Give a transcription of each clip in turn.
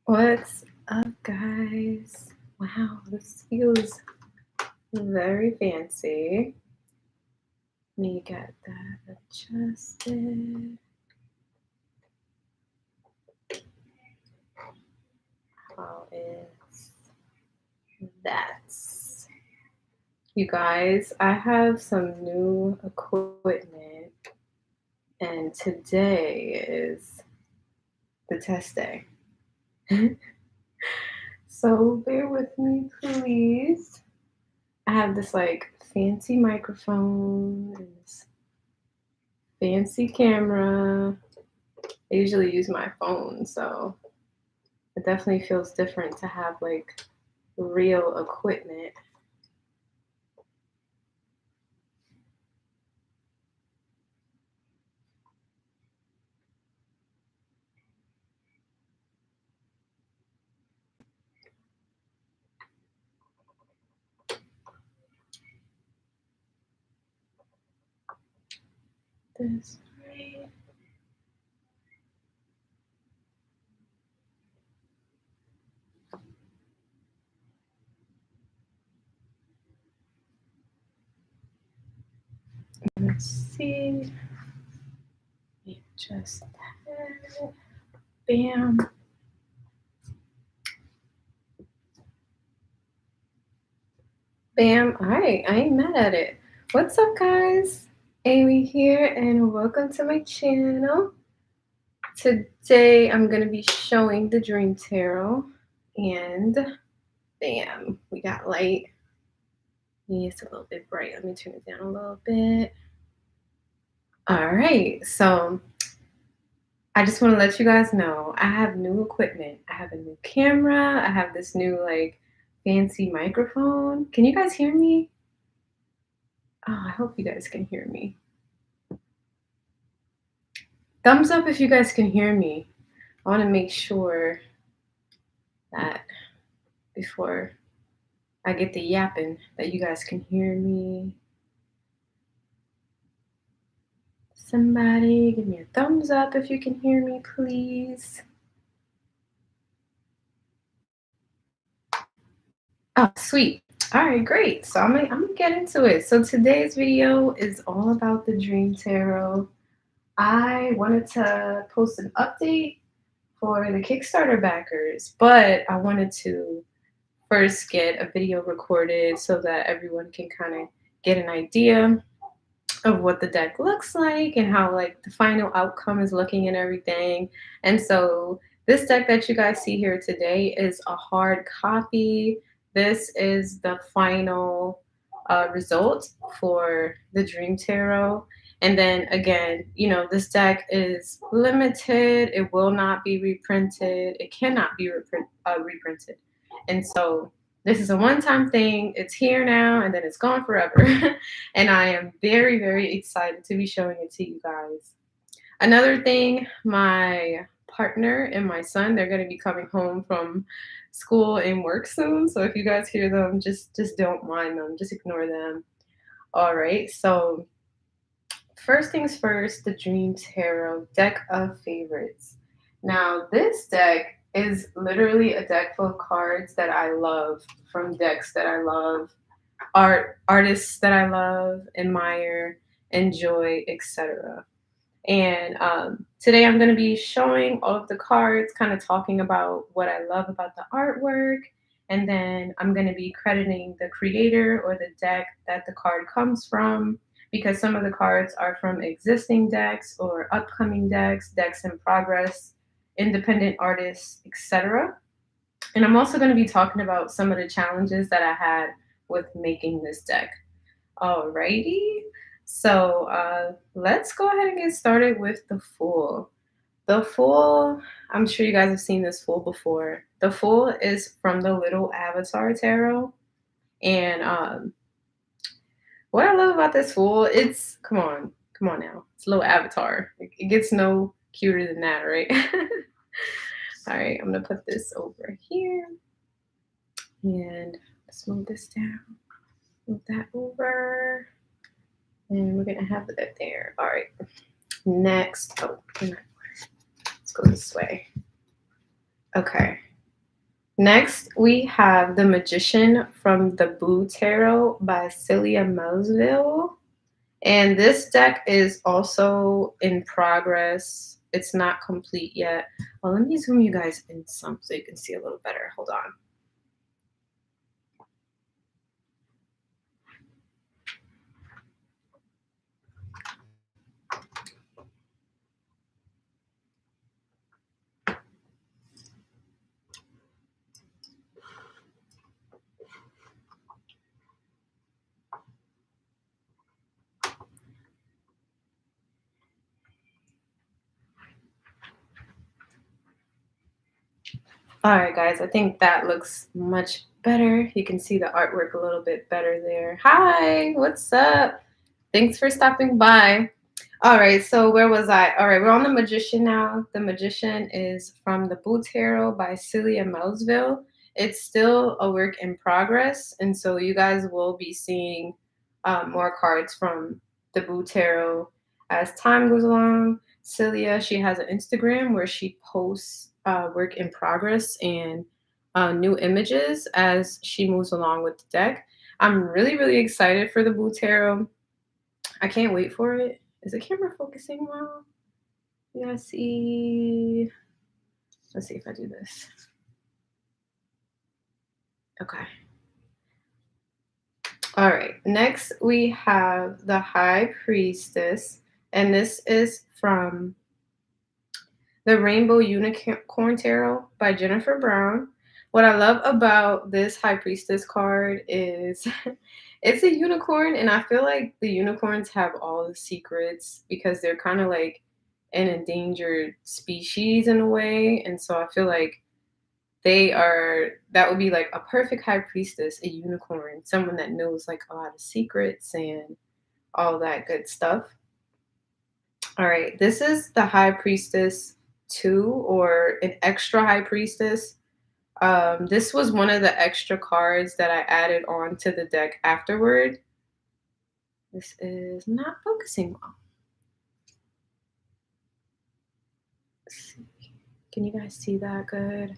What's up, guys? Wow, this feels very fancy. Let me get that adjusted. How is that? You guys, I have some new equipment, and today is the test day. So bear with me, please. I have this like fancy microphone and this fancy camera. I usually use my phone, so it definitely feels different to have like real equipment. This way. Let's see. Just that. Bam. Bam. All right, I ain't mad at it. What's up, guys? Aimey here, and welcome to my channel. Today, I'm going to be showing the Dream Tarot, and bam, we got light. Yeah, it's a little bit bright. Let me turn it down a little bit. All right, so I just want to let you guys know I have new equipment. I have a new camera. I have this new like fancy microphone. Can you guys hear me? Oh, I hope you guys can hear me. Thumbs up if you guys can hear me. I want to make sure that before I get the yapping that you guys can hear me. Somebody give me a thumbs up if you can hear me, please. Oh, sweet. All right, great. So I'm gonna get into it. So today's video is all about the Dream Tarot. I wanted to post an update for the Kickstarter backers, but I wanted to first get a video recorded so that everyone can kind of get an idea of what the deck looks like and how like the final outcome is looking and everything. And so this deck that you guys see here today is a hard copy. This is the final result for the Dream Tarot. And then again, you know, this deck is limited. It will not be reprinted. It cannot be reprinted. And so this is a one-time thing. It's here now and then it's gone forever. And I am very, very excited to be showing it to you guys. Another thing, my partner and my son, they're going to be coming home from school and work soon. So if you guys hear them, just don't mind them. Just ignore them. All right. So first things first, the Dream Tarot deck of favorites. Now, this deck is literally a deck full of cards that I love, from decks that I love, artists that I love, admire, enjoy, etc. And today I'm going to be showing all of the cards, kind of talking about what I love about the artwork, and then I'm going to be crediting the creator or the deck that the card comes from, because some of the cards are from existing decks or upcoming decks, decks in progress, independent artists, etc. And I'm also going to be talking about some of the challenges that I had with making this deck. Alrighty, so let's go ahead and get started with the Fool. The Fool, I'm sure you guys have seen this Fool before. The Fool is from the Little Avatar Tarot. And what I love about this Fool, it's, come on now, it's a little Avatar. It gets no cuter than that, right? All right, I'm gonna put this over here. And let's move this down. Move that over. And we're gonna have that there. All right. Next, let's go this way. Okay. Next, we have The Magician from the Blue Tarot by Celia Melesville. And this deck is also in progress. It's not complete yet. Well, let me zoom you guys in some so you can see a little better. Hold on. All right, guys, I think that looks much better. You can see the artwork a little bit better there. Hi, what's up? Thanks for stopping by. All right, so where was I? All right, we're on The Magician now. The Magician is from the Blue Tarot by Celia Melesville. It's still a work in progress, and so you guys will be seeing more cards from the Blue Tarot as time goes along. Celia, she has an Instagram where she posts work in progress and new images as she moves along with the deck. I'm really, really excited for the Blue Tarot. I can't wait for it. Is the camera focusing well? Yeah, see. Let's see if I do this. Okay. All right. Next, we have the High Priestess, and this is from the Rainbow Unicorn Tarot by Jennifer Brown. What I love about this High Priestess card is it's a unicorn, and I feel like the unicorns have all the secrets because they're kind of like an endangered species in a way. And so I feel like that would be like a perfect High Priestess, a unicorn, someone that knows like a lot of secrets and all that good stuff. All right, this is the High Priestess 2 or an extra High Priestess. This was one of the extra cards that I added on to the deck afterward. This is not focusing well. Let's see. Can you guys see that good?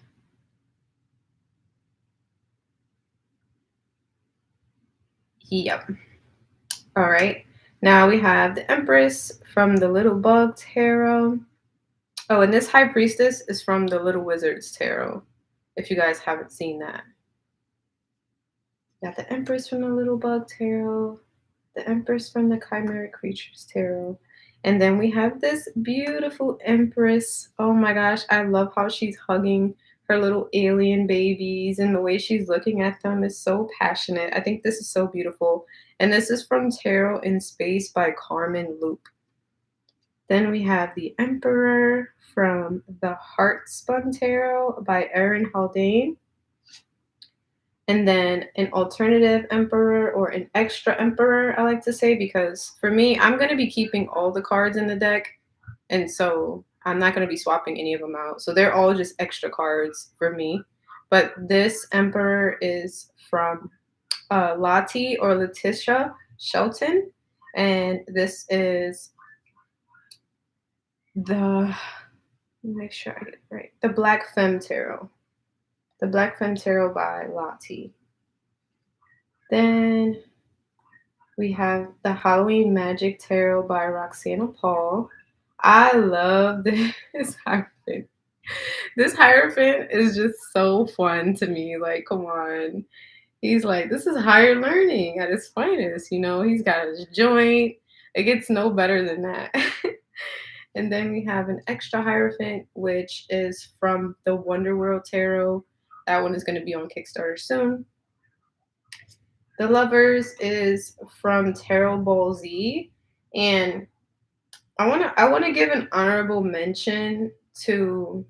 Yep. All right. Now we have the Empress from the Little Bug Tarot. Oh, and this High Priestess is from the Little Wizards Tarot, if you guys haven't seen that. Got the Empress from the Little Bug Tarot, the Empress from the Chimeric Creatures Tarot, and then we have this beautiful Empress. Oh my gosh, I love how she's hugging her little alien babies, and the way she's looking at them is so passionate. I think this is so beautiful. And this is from Tarot in Space by Carmen Loop. Then we have the Emperor from the Heart Spun Tarot by Erin Haldane. And then an alternative emperor or an extra emperor, I like to say, because for me, I'm going to be keeping all the cards in the deck. And so I'm not going to be swapping any of them out. So they're all just extra cards for me. But this emperor is from Lottie or Letitia Shelton. And this is make sure I get it right. The Black Femme Tarot. The Black Femme Tarot by Lottie. Then we have the Halloween Magic Tarot by Roxana Paul. I love this Hierophant. This Hierophant is just so fun to me. Like, come on. He's like, this is higher learning at its finest. You know, he's got his joint. It gets no better than that. And then we have an extra Hierophant, which is from the Wonder World Tarot. That one is going to be on Kickstarter soon. The Lovers is from Tarot Ball Z, and I wanna give an honorable mention to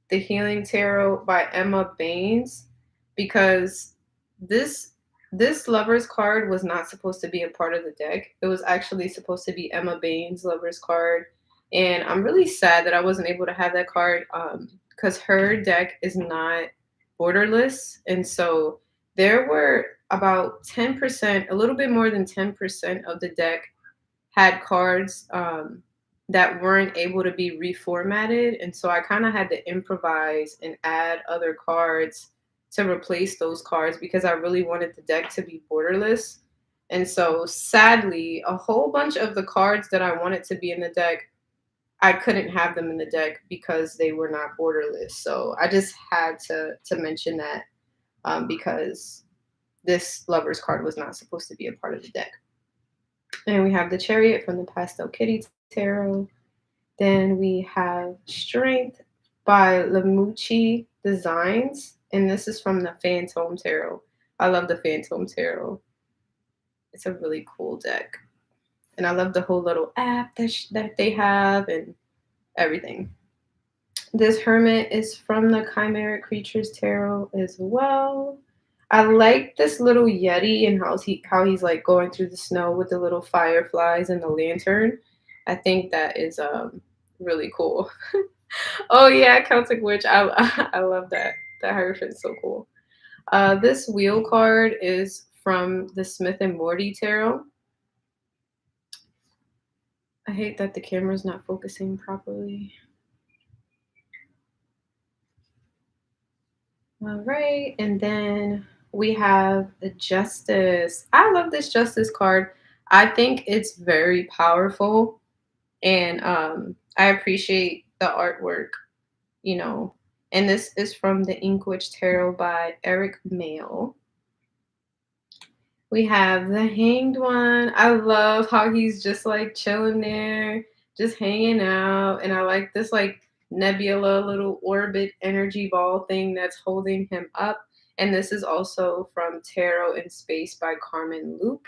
the Healing Tarot by Emma Baines because this this Lovers card was not supposed to be a part of the deck. It was actually supposed to be Emma Baines' Lovers card, and I'm really sad that I wasn't able to have that card because her deck is not borderless, and so there were about 10%, a little bit more than 10% of the deck had cards that weren't able to be reformatted. And so I kind of had to improvise and add other cards to replace those cards because I really wanted the deck to be borderless. And so sadly, a whole bunch of the cards that I wanted to be in the deck, I couldn't have them in the deck because they were not borderless. So I just had to mention that because this lover's card was not supposed to be a part of the deck. And we have the Chariot from the Pastel Kitty Tarot. Then we have Strength by Lamucci Designs. And this is from the Phantom Tarot. I love the Phantom Tarot. It's a really cool deck. And I love the whole little app that they have and everything. This Hermit is from the Chimeric Creatures Tarot as well. I like this little Yeti and how he's like going through the snow with the little fireflies and the lantern. I think that is really cool. Oh yeah, Celtic Witch. I love that. That Hierophant's so cool. This wheel card is from the Smith and Morty Tarot. I hate that the camera's not focusing properly. All right, and then we have the Justice. I love this Justice card. I think it's very powerful, and I appreciate the artwork, you know. And this is from the Inkwitch Tarot by Eric Mail. We have the Hanged One. I love how he's just like chilling there, just hanging out. And I like this like nebula little orbit energy ball thing that's holding him up. And this is also from Tarot in Space by Carmen Loop.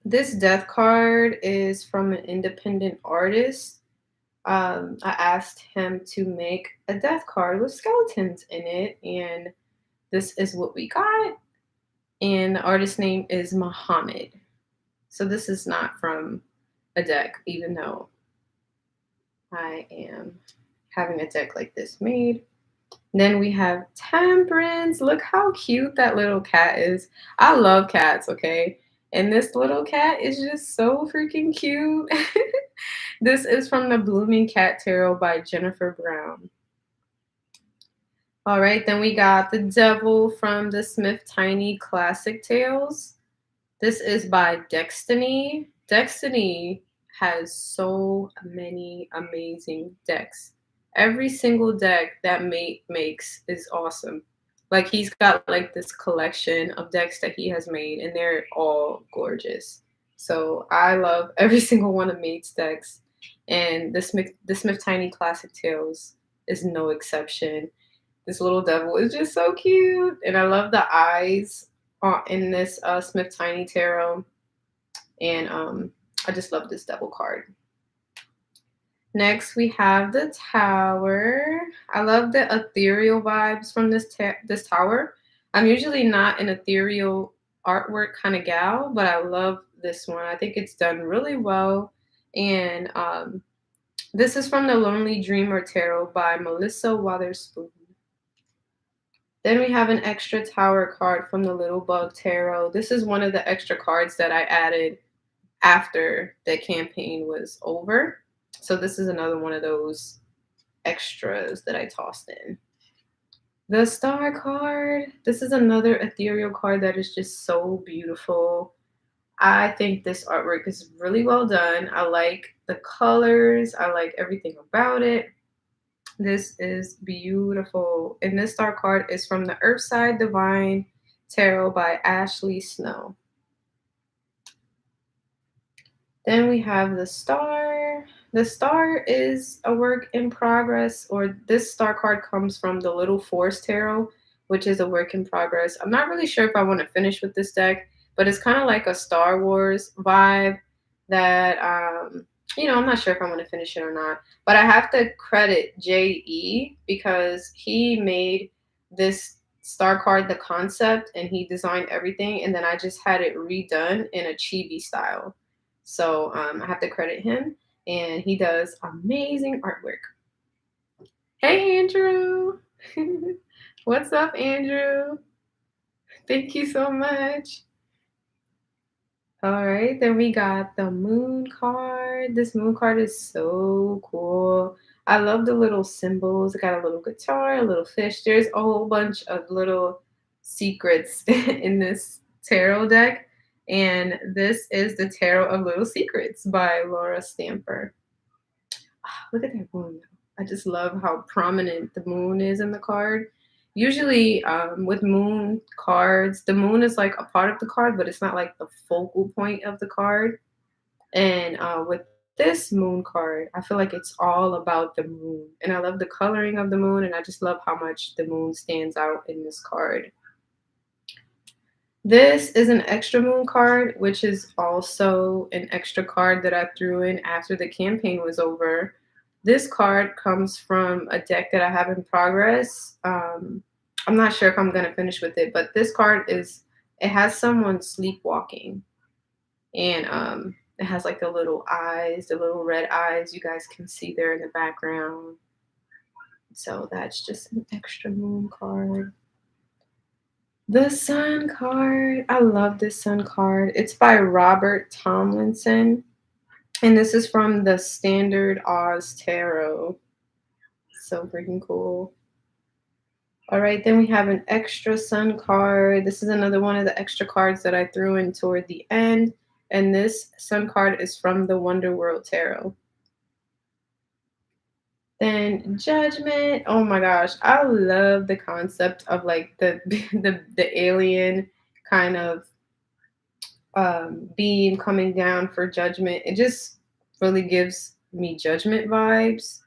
This death card is from an independent artist. I asked him to make a death card with skeletons in it. And this is what we got. And the artist's name is Mochammed. So this is not from a deck, even though I am having a deck like this made. Then we have Temperance. Look how cute that little cat is. I love cats, okay? And this little cat is just so freaking cute. This is from the Blooming Cat Tarot by Jennifer Brown. All right, then we got the Devil from the Smith Tiny Classic Tales. This is by Destiny. Destiny has so many amazing decks. Every single deck that Mate makes is awesome. Like he's got like this collection of decks that he has made, and they're all gorgeous. So I love every single one of Mate's decks, and the Smith Tiny Classic Tales is no exception. This little devil is just so cute, and I love the eyes in this Smith Tiny Tarot, and I just love this devil card. Next, we have the Tower. I love the ethereal vibes from this tower. I'm usually not an ethereal artwork kind of gal, but I love this one. I think it's done really well, and this is from the Lonely Dreamer Tarot by Melissa Wotherspoon. Then we have an extra tower card from the Little Bug Tarot. This is one of the extra cards that I added after the campaign was over. So this is another one of those extras that I tossed in. The Star card. This is another ethereal card that is just so beautiful. I think this artwork is really well done. I like the colors. I like everything about it. This is beautiful. And this star card is from the Earthside Divine Tarot by Ashley Snow. Then we have the Star. The Star is a work in progress, or this star card comes from the Little Force Tarot, which is a work in progress. I'm not really sure if I want to finish with this deck, but it's kind of like a Star Wars vibe that I'm not sure if I'm going to finish it or not, but I have to credit J.E. because he made this star card the concept and he designed everything, and then I just had it redone in a chibi style. So I have to credit him, and he does amazing artwork. Hey, Andrew. What's up, Andrew? Thank you so much. All right, then we got the Moon card. This Moon card is so cool. I love the little symbols. It got a little guitar, a little fish. There's a whole bunch of little secrets in this tarot deck. And this is the Tarot of Little Secrets by Laura Stamper. Look at that moon. I just love how prominent the moon is in the card. Usually, with moon cards, the moon is like a part of the card, but it's not like the focal point of the card. And with this moon card, I feel like it's all about the moon. And I love the coloring of the moon, and I just love how much the moon stands out in this card. This is an extra moon card, which is also an extra card that I threw in after the campaign was over. This card comes from a deck that I have in progress. I'm not sure if I'm going to finish with it, but this card it has someone sleepwalking. And it has like the little eyes, the little red eyes you guys can see there in the background. So that's just an extra moon card. The Sun card. I love this Sun card. It's by Robert Tomlinson. And this is from the Standard Oz Tarot. So freaking cool. All right, then we have an extra Sun card. This is another one of the extra cards that I threw in toward the end. And this Sun card is from the Wonder World Tarot. Then Judgment. Oh my gosh, I love the concept of like the the alien kind of being coming down for judgment. It just really gives me judgment vibes.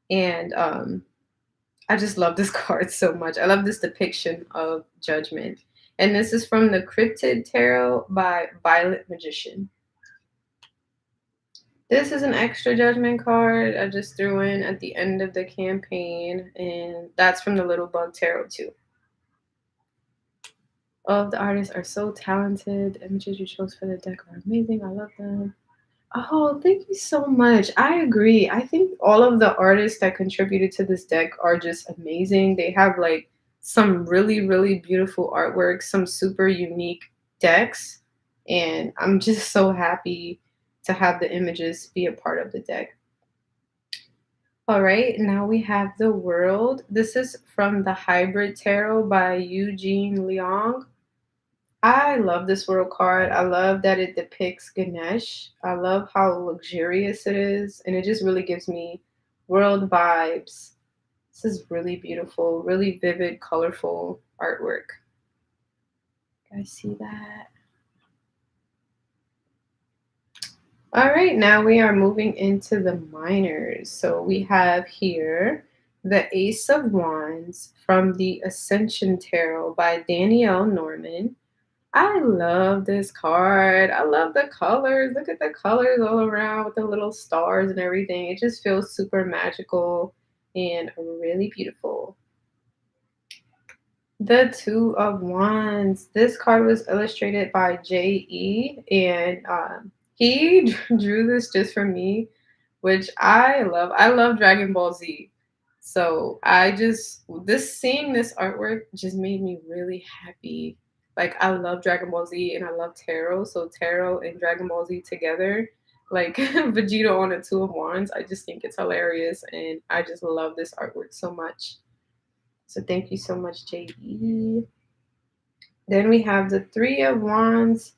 And I just love this card so much. I love this depiction of judgment. And this is from the Cryptid Tarot by Violet Magician. This is an extra judgment card I just threw in at the end of the campaign, and that's from the Little Bug Tarot too. All of the artists are so talented. The images you chose for the deck are amazing. I love them. Oh, thank you so much. I agree. I think all of the artists that contributed to this deck are just amazing. They have like some really, really beautiful artwork, some super unique decks, and I'm just so happy to have the images be a part of the deck. All right, now we have the World. This is from the Hybrid Tarot by Eugene Leong. I love this World card. I love that it depicts Ganesh. I love how luxurious it is, and it just really gives me world vibes. This is really beautiful, really vivid, colorful artwork. You guys see that? All right, now we are moving into the minors. So we have here the Ace of Wands from the Ascension Tarot by Danielle Norman. I love this card. I love the colors. Look at the colors all around with the little stars and everything. It just feels super magical and really beautiful. The Two of Wands. This card was illustrated by J.E. and he drew this just for me, which I love. I love Dragon Ball Z. So seeing this artwork just made me really happy. Like I love Dragon Ball Z and I love tarot. So tarot and Dragon Ball Z together, like Vegeta on a Two of Wands, I just think it's hilarious and I just love this artwork so much. So thank you so much, JE. Then we have the Three of Wands,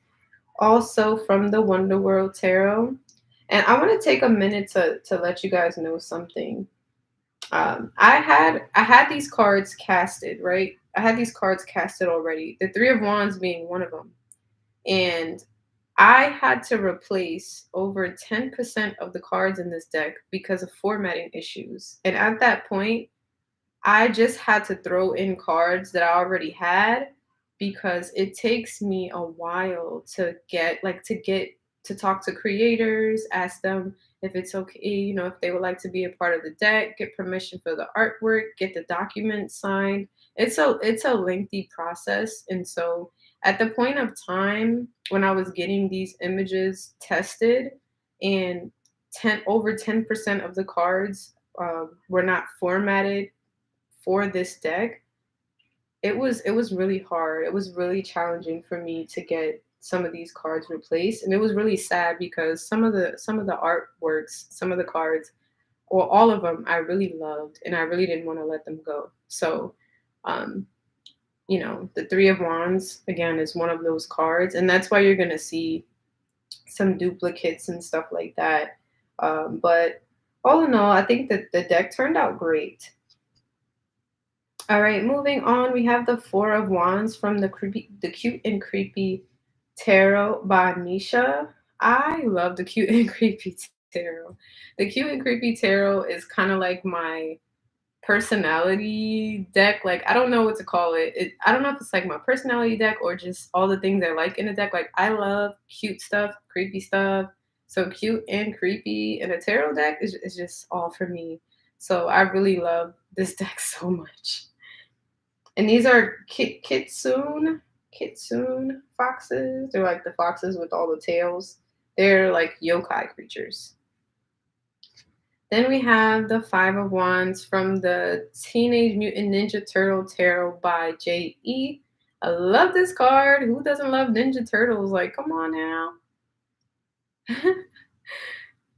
also from the Wonder World Tarot. And I want to take a minute to let you guys know something. I had these cards casted, right? I had these cards casted already. The Three of Wands being one of them. And I had to replace over 10% of the cards in this deck because of formatting issues. And at that point, I just had to throw in cards that I already had because it takes me a while to get to talk to creators, ask them if it's okay, if they would like to be a part of the deck, get permission for the artwork, get the documents signed. It's a lengthy process. And so at the point of time when I was getting these images tested and over 10% of the cards were not formatted for this deck, it was really hard. It was really challenging for me to get some of these cards replaced, and it was really sad because some of the artworks, some of the cards or all of them, I really loved, and I really didn't want to let them go. So, um, the Three of Wands again is one of those cards, and that's why you're gonna see some duplicates and stuff like that. But all in all, I think that the deck turned out great. All right, moving on, we have the Four of Wands from the Cute and Creepy Tarot by Misha. I love the Cute and Creepy Tarot. The Cute and Creepy Tarot is kind of like my personality deck. Like, I don't know what to call it. I don't know if it's like my personality deck or just all the things I like in a deck. Like, I love cute stuff, creepy stuff. So cute and creepy in a tarot deck is just all for me. So I really love this deck so much. And these are kitsune foxes. They're like the foxes with all the tails. They're like yokai creatures. Then we have the Five of Wands from the Teenage Mutant Ninja Turtle Tarot by J.E. I love this card. Who doesn't love Ninja Turtles? Like, come on now.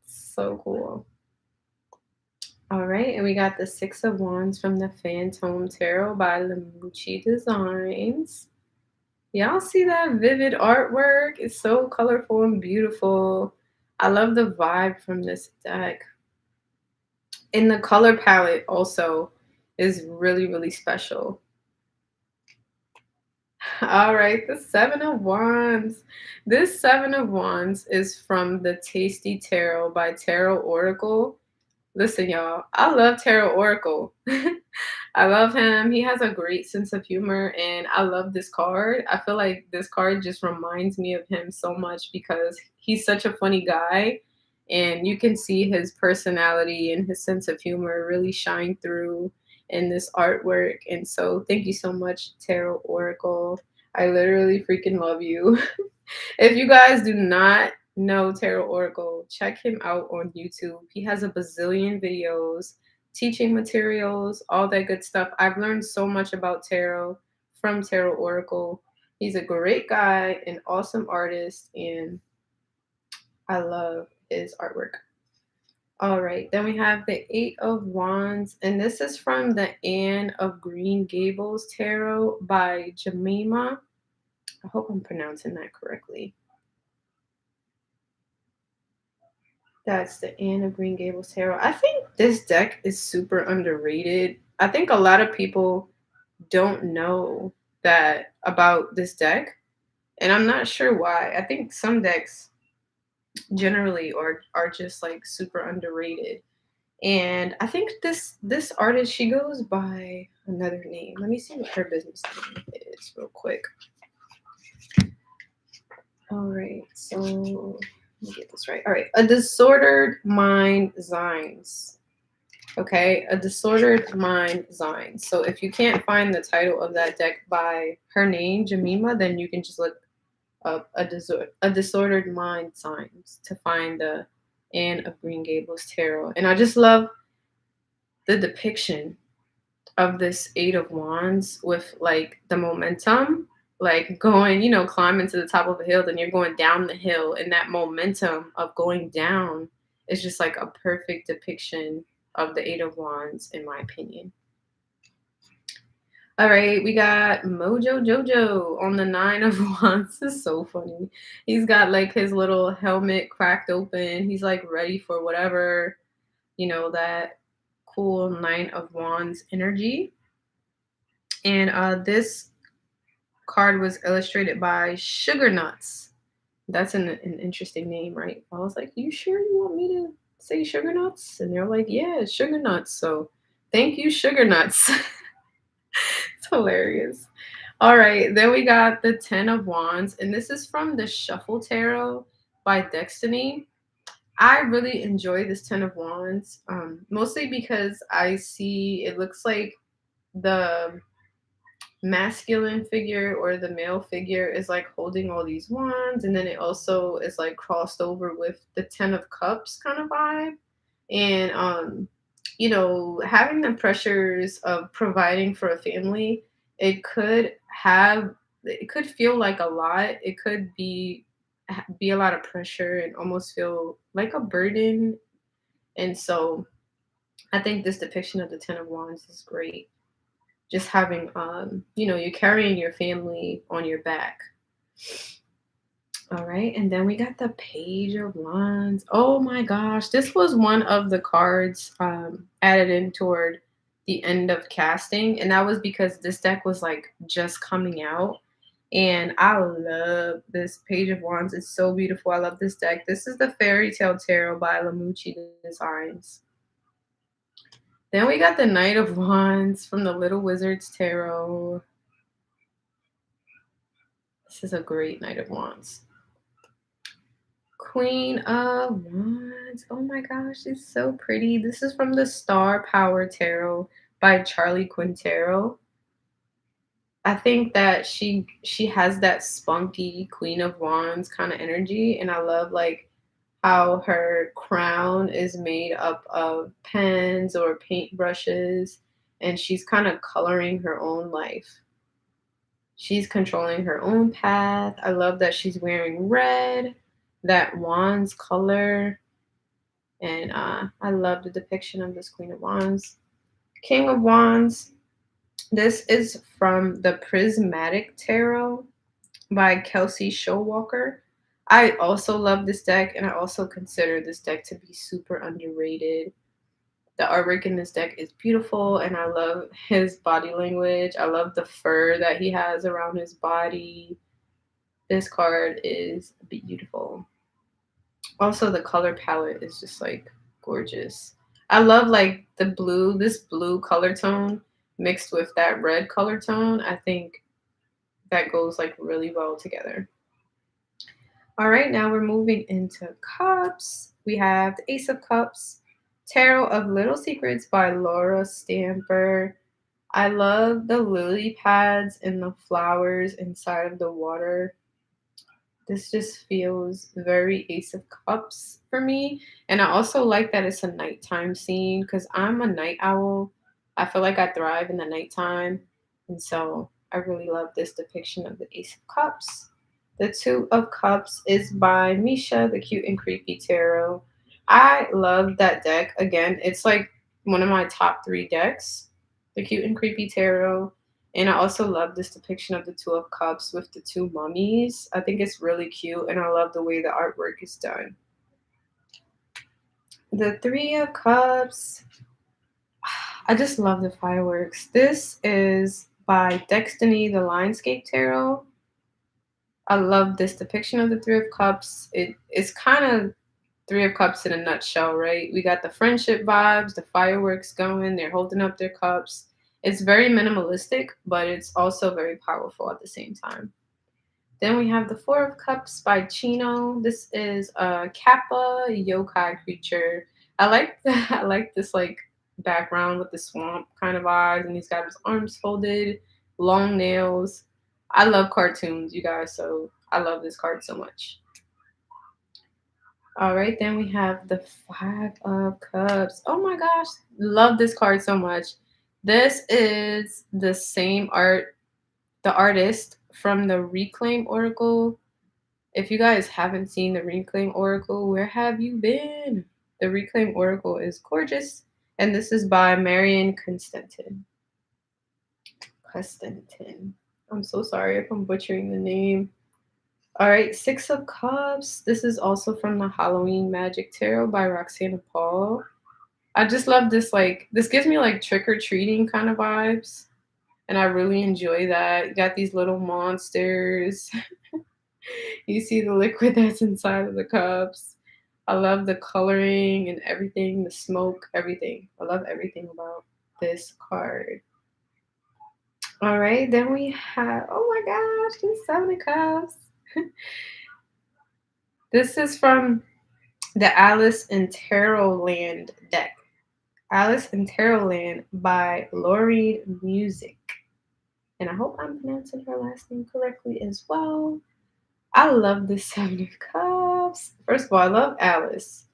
So cool. All right, and we got the Six of Wands from the Phantom Tarot by Lamucci Designs. Y'all see that vivid artwork? It's so colorful and beautiful. I love the vibe from this deck. And the color palette also is really, really special. All right, the Seven of Wands. This Seven of Wands is from the Tasty Tarot by Tarot Oracle. Listen, y'all, I love Tarot Oracle. I love him. He has a great sense of humor, and I love this card. I feel like this card just reminds me of him so much because he's such a funny guy, and you can see his personality and his sense of humor really shine through in this artwork. And so, thank you so much, Tarot Oracle. I literally freaking love you. If you guys do not know Tarot Oracle, check him out on YouTube. He has a bazillion videos, teaching materials, all that good stuff. I've learned so much about tarot from Tarot Oracle. He's a great guy, an awesome artist, and I love his artwork. All right, then we have the Eight of Wands, and this is from the Anne of Green Gables Tarot by Jemima. I hope I'm pronouncing that correctly. That's the Anne of Green Gables Tarot. I think this deck is super underrated. I think a lot of people don't know that about this deck, and I'm not sure why. I think some decks generally are just like super underrated. And I think this artist, she goes by another name. Let me see what her business name is real quick. All right, so let me get this right. All right, A Disordered Mind Zines. Okay, A Disordered Mind Zines. So if you can't find the title of that deck by her name, Jemima, then you can just look up A Disordered Mind Zines to find the Anne of Green Gables Tarot. And I just love the depiction of this Eight of Wands with like the momentum, like going, climbing to the top of a hill, then you're going down the hill, and that momentum of going down is just like a perfect depiction of the Eight of Wands, in my opinion. All right, we got Mojo Jojo on the Nine of Wands. This is so funny. He's got like his little helmet cracked open. He's like ready for whatever, that cool Nine of Wands energy. And this card was illustrated by Sugarnuts. That's an interesting name, right? I was like, you sure you want me to say Sugarnuts? And they're like, yeah, Sugarnuts. So thank you, Sugarnuts. It's hilarious. All right, then we got the Ten of Wands, and this is from the Shuffle Tarot by Destiny. I really enjoy this Ten of Wands, mostly because I see it looks like the masculine figure or the male figure is like holding all these wands, and then it also is like crossed over with the Ten of Cups kind of vibe. And having the pressures of providing for a family, it could feel like a lot. It could be a lot of pressure and almost feel like a burden. And so I think this depiction of the Ten of Wands is great. Just having, you're carrying your family on your back. All right, and then we got the Page of Wands. Oh my gosh, this was one of the cards added in toward the end of casting, and that was because this deck was like just coming out. And I love this Page of Wands. It's so beautiful. I love this deck. This is the Fairy Tale Tarot by Lamucci Designs. Then we got the Knight of Wands from the Little Wizards Tarot. This is a great Knight of Wands. Queen of Wands. Oh my gosh, it's so pretty. This is from the Star Power Tarot by Charlie Quintero. I think that she has that spunky Queen of Wands kind of energy, and I love like how her crown is made up of pens or paint brushes, and she's kind of coloring her own life. She's controlling her own path. I love that she's wearing red, that wands color, and I love the depiction of this Queen of Wands. King of Wands. This is from the Prismatic Tarot by Kelsey Showalker. I also love this deck, and I also consider this deck to be super underrated. The artwork in this deck is beautiful, and I love his body language. I love the fur that he has around his body. This card is beautiful. Also, the color palette is just like gorgeous. I love like the blue, this blue color tone mixed with that red color tone. I think that goes like really well together. All right, now we're moving into cups. We have the Ace of Cups, Tarot of Little Secrets by Laura Stamper. I love the lily pads and the flowers inside of the water. This just feels very Ace of Cups for me. And I also like that it's a nighttime scene because I'm a night owl. I feel like I thrive in the nighttime. And so I really love this depiction of the Ace of Cups. The Two of Cups is by Misha, the Cute and Creepy Tarot. I love that deck. Again, it's like one of my top 3 decks. The Cute and Creepy Tarot. And I also love this depiction of the Two of Cups with the 2 mummies. I think it's really cute, and I love the way the artwork is done. The Three of Cups. I just love the fireworks. This is by Destiny, the Lionscape Tarot. I love this depiction of the Three of Cups. It's kind of Three of Cups in a nutshell, right? We got the friendship vibes, the fireworks going, they're holding up their cups. It's very minimalistic, but it's also very powerful at the same time. Then we have the Four of Cups by Chino. This is a Kappa yokai creature. I like this like background with the swamp kind of eyes, and he's got his arms folded, long nails. I love cartoons, you guys, so I love this card so much. All right, then we have the Five of Cups. Oh my gosh, love this card so much. This is the same the artist from the Reclaim Oracle. If you guys haven't seen the Reclaim Oracle, where have you been? The Reclaim Oracle is gorgeous, and this is by Marion Constantin. I'm so sorry if I'm butchering the name. All right, Six of Cups. This is also from the Halloween Magic Tarot by Roxana Paul. I just love this, like, this gives me like trick-or-treating kind of vibes, and I really enjoy that. You got these little monsters. You see the liquid that's inside of the cups. I love the coloring and everything, the smoke, everything. I love everything about this card. All right, then we have, oh my gosh, the Seven of Cups. This is from the Alice in Tarotland deck. Alice in Tarotland by Laurie Music. And I hope I'm pronouncing her last name correctly as well. I love the Seven of Cups. First of all, I love Alice,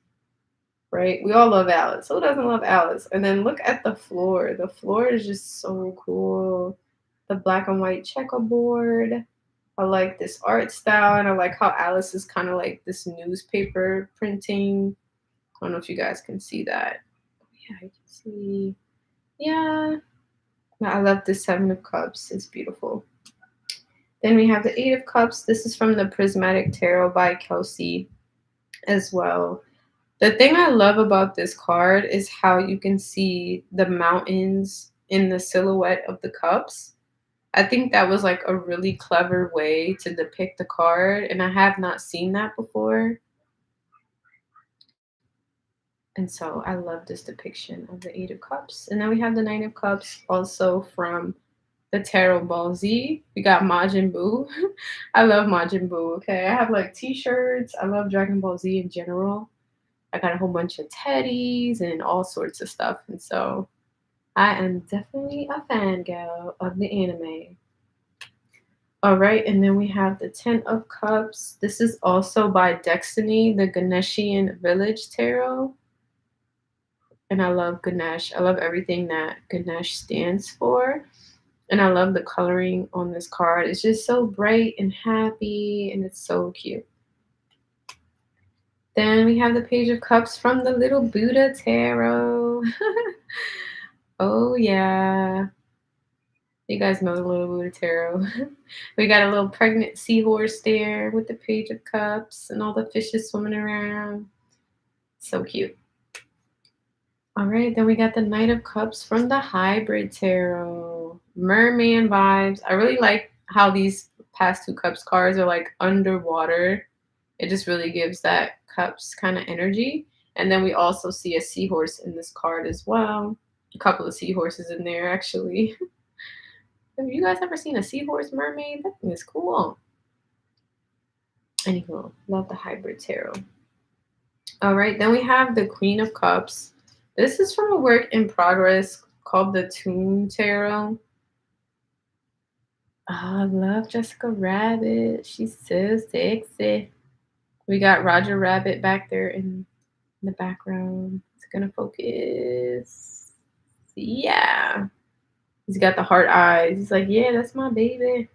right? We all love Alice. Who doesn't love Alice? And then look at the floor. The floor is just so cool. The black and white checkerboard. I like this art style, and I like how Alice is kind of like this newspaper printing. I don't know if you guys can see that. We Yeah, I can see. Yeah. No, I love the Seven of Cups. It's beautiful. Then we have the Eight of Cups. This is from the Prismatic Tarot by Kelsey as well. The thing I love about this card is how you can see the mountains in the silhouette of the cups. I think that was like a really clever way to depict the card, and I have not seen that before. And so I love this depiction of the Eight of Cups. And then we have the Nine of Cups, also from the Tarot Ball Z. We got Majin Buu. I love Majin Buu. Okay, I have like T-shirts. I love Dragon Ball Z in general. I got a whole bunch of teddies and all sorts of stuff. And so I am definitely a fangirl of the anime. All right, and then we have the Ten of Cups. This is also by Destiny, the Ganeshian Village Tarot. And I love Ganesh. I love everything that Ganesh stands for. And I love the coloring on this card. It's just so bright and happy, and it's so cute. Then we have the Page of Cups from the Little Buddha Tarot. Oh, yeah. You guys know the Little Buddha Tarot. We got a little pregnant seahorse there with the Page of Cups and all the fishes swimming around. So cute. All right, then we got the Knight of Cups from the Hybrid Tarot. Merman vibes. I really like how these past two Cups cards are like underwater. It just really gives that Cups kind of energy. And then we also see a seahorse in this card as well. A couple of seahorses in there, actually. Have you guys ever seen a seahorse mermaid? That thing is cool. Anywho, love the Hybrid Tarot. All right, then we have the Queen of Cups. This is from a work in progress called the Toon Tarot. I love Jessica Rabbit. She's so sexy. We got Roger Rabbit back there in the background. It's gonna focus. Yeah. He's got the heart eyes. He's like, yeah, that's my baby.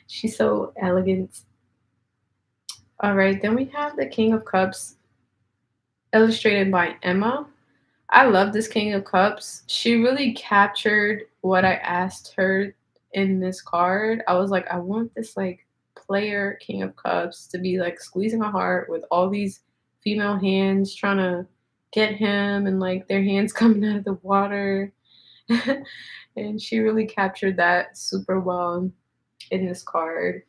She's so elegant. All right, then we have the King of Cups, illustrated by Emma. I love this King of Cups. She really captured what I asked her in this card. I was like, I want this like player King of Cups to be like squeezing a heart with all these female hands trying to get him and like their hands coming out of the water. And she really captured that super well in this card.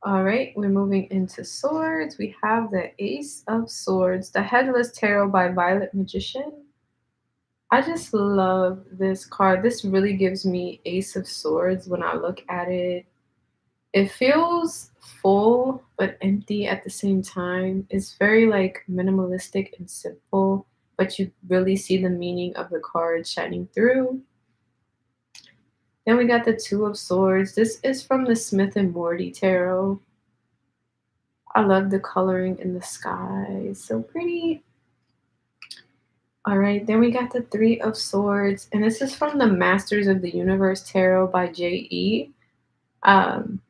All right, we're moving into swords. We have the Ace of Swords, the Headless Tarot by Violet Magician. I just love this card. This really gives me Ace of Swords when I look at it. It feels full but empty at the same time. It's very like minimalistic and simple, but you really see the meaning of the card shining through. Then we got the Two of Swords. This is from the Smith and Morty Tarot. I love the coloring in the sky. It's so pretty. All right, then we got the Three of Swords, and this is from the Masters of the Universe Tarot by J.E. Um,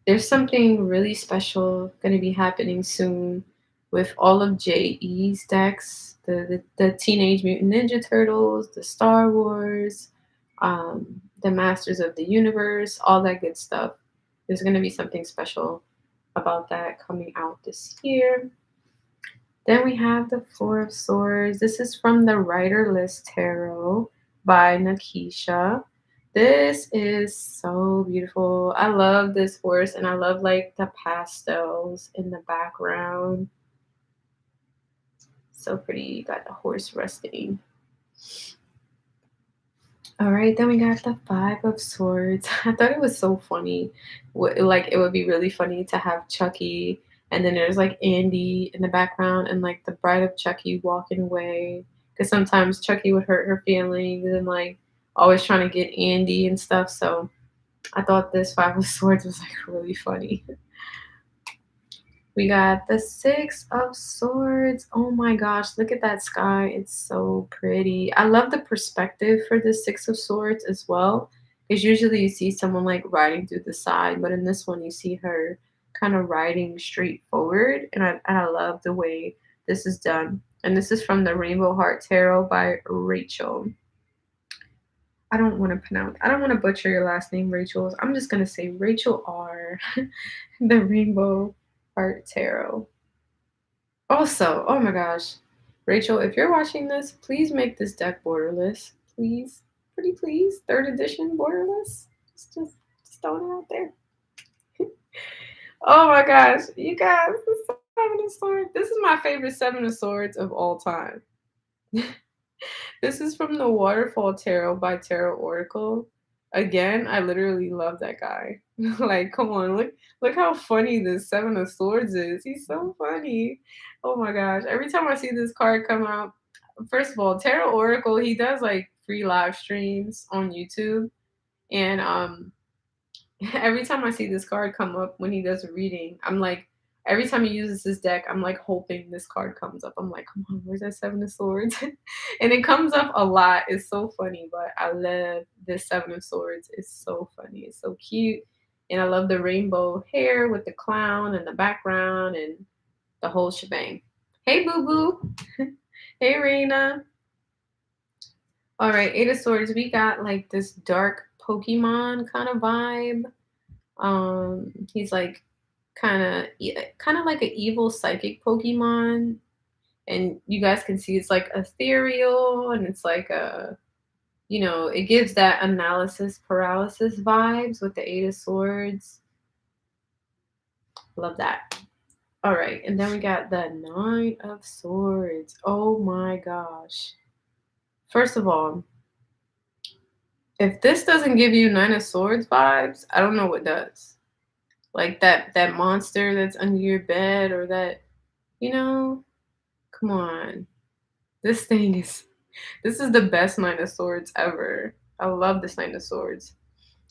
there's something really special going to be happening soon with all of J.E.'s decks, the Teenage Mutant Ninja Turtles, the Star Wars, the Masters of the Universe, all that good stuff. There's going to be something special about that coming out this year. Then we have the Four of Swords. This is from the Riderless Tarot by Nakisha. This is so beautiful. I love this horse, and I love like the pastels in the background. So pretty. You got the horse resting. All right, then we got the Five of Swords. I thought it was so funny. Like it would be really funny to have Chucky, and then there's like Andy in the background, and like the bride of Chucky walking away. Because sometimes Chucky would hurt her feelings, and like always trying to get Andy and stuff. So I thought this Five of Swords was like really funny. We got the Six of Swords. Oh my gosh, look at that sky. It's so pretty. I love the perspective for the Six of Swords as well. Because usually you see someone like riding through the side, but in this one you see her kind of riding straight forward. And I love the way this is done. And this is from the Rainbow Heart Tarot by Rachel. I don't want to butcher your last name, Rachel. I'm just going to say Rachel R. the Rainbow Heart Tarot. Also, oh my gosh, Rachel, if you're watching this, please make this deck borderless. Please. Pretty please. 3rd edition borderless. Just throwing it out there. Oh my gosh, you guys, the Seven of Swords. This is my favorite Seven of Swords of all time. This is from the Waterfall Tarot by Tarot Oracle. Again, I literally love that guy. Like, come on, look how funny this Seven of Swords is. He's so funny. Oh my gosh. Every time I see this card come out, first of all, Tarot Oracle, he does like free live streams on YouTube. And every time I see this card come up when he does a reading, I'm like, every time he uses this deck, I'm like hoping this card comes up. I'm like, come on, where's that Seven of Swords? And it comes up a lot. It's so funny, but I love this Seven of Swords. It's so funny. It's so cute. And I love the rainbow hair with the clown and the background and the whole shebang. Hey, boo-boo. Hey, Raina. All right, Eight of Swords. We got like this dark Pokemon kind of vibe. He's like kind of like an evil psychic Pokemon, and you guys can see it's like ethereal, and it's like a, you know, it gives that analysis paralysis vibes with the Eight of Swords. Love that. All right, and then we got the Nine of Swords. Oh my gosh. First of all, if this doesn't give you Nine of Swords vibes, I don't know what does. Like that monster that's under your bed, or that, you know, come on. This is the best Nine of Swords ever. I love this Nine of Swords.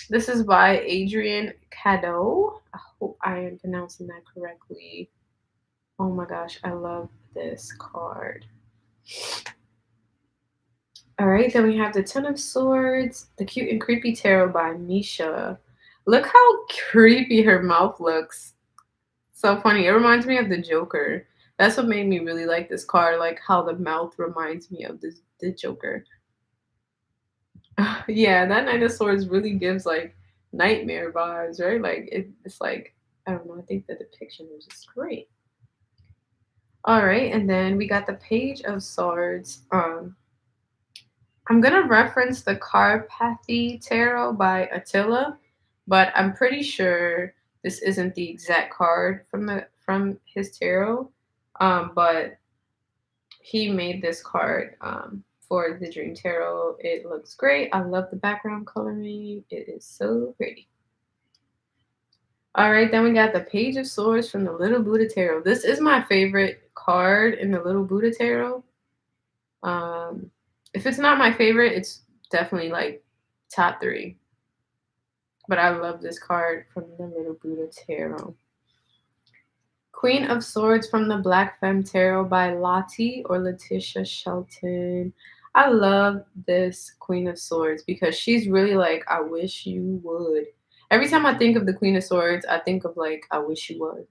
This is by Adrian Cadeau. I hope I am pronouncing that correctly. Oh my gosh, I love this card. All right, then we have the Ten of Swords, the Cute and Creepy Tarot by Misha. Look how creepy her mouth looks. So funny. It reminds me of the Joker. That's what made me really like this card, like how the mouth reminds me of the Joker. Yeah, that Knight of Swords really gives like nightmare vibes, right? Like it's like, I don't know, I think the depiction is just great. All right, and then we got the Page of Swords. I'm gonna reference the Carpathy Tarot by Attila, but I'm pretty sure this isn't the exact card from his tarot. But he made this card for the Dream Tarot. It looks great. I love the background coloring. It is so pretty. All right, then we got the Page of Swords from the Little Buddha Tarot. This is my favorite card in the Little Buddha Tarot. If it's not my favorite, it's definitely like top 3. But I love this card from the Little Buddha Tarot. Queen of Swords from the Black Femme Tarot by Lottie or Letitia Shelton. I love this Queen of Swords because she's really like, I wish you would. Every time I think of the Queen of Swords, I think of like, I wish you would.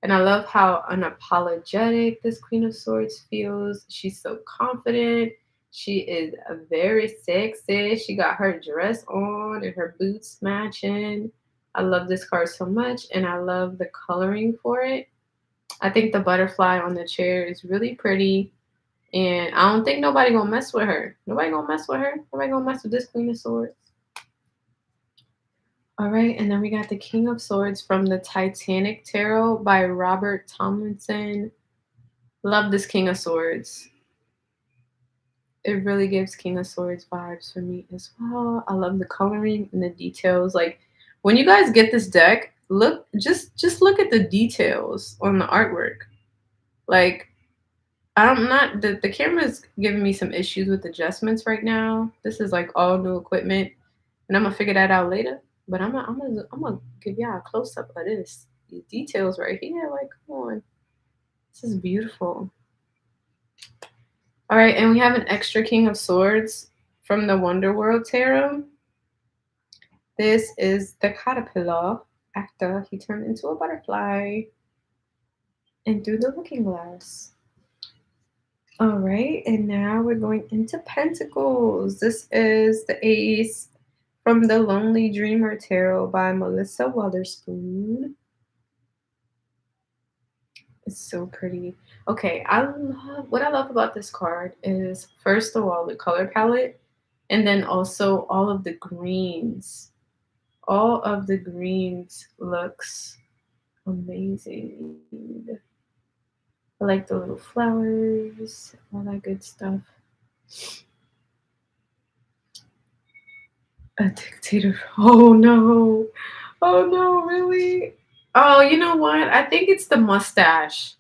And I love how unapologetic this Queen of Swords feels. She's so confident. She is very sexy. She got her dress on and her boots matching. I love this card so much, and I love the coloring for it. I think the butterfly on the chair is really pretty, and I don't think nobody gonna mess with her. Nobody gonna mess with her. Nobody gonna mess with this Queen of Swords. All right, and then we got the King of Swords from the Titanic Tarot by Robert Tomlinson. Love this King of Swords. It really gives King of Swords vibes for me as well. I love the coloring and the details. Like, when you guys get this deck, look, just look at the details on the artwork. Like, I'm not, the camera's giving me some issues with adjustments right now. This is like all new equipment, and I'm gonna figure that out later. But I'm gonna give y'all a close up of this. These details right here, like, come on, this is beautiful. All right, and we have an extra King of Swords from the Wonder World Tarot. This is the caterpillar after he turned into a butterfly. and through the looking glass. All right, and now we're going into Pentacles. This is the Ace from the Lonely Dreamer Tarot by Melissa Wotherspoon. It's so pretty. Okay, what I love about this card is first of all the color palette, and then also all of the greens. All of the greens looks amazing. I like the little flowers, all that good stuff. A dictator. Oh no. Oh no, really? Oh, you know what? I think it's the mustache.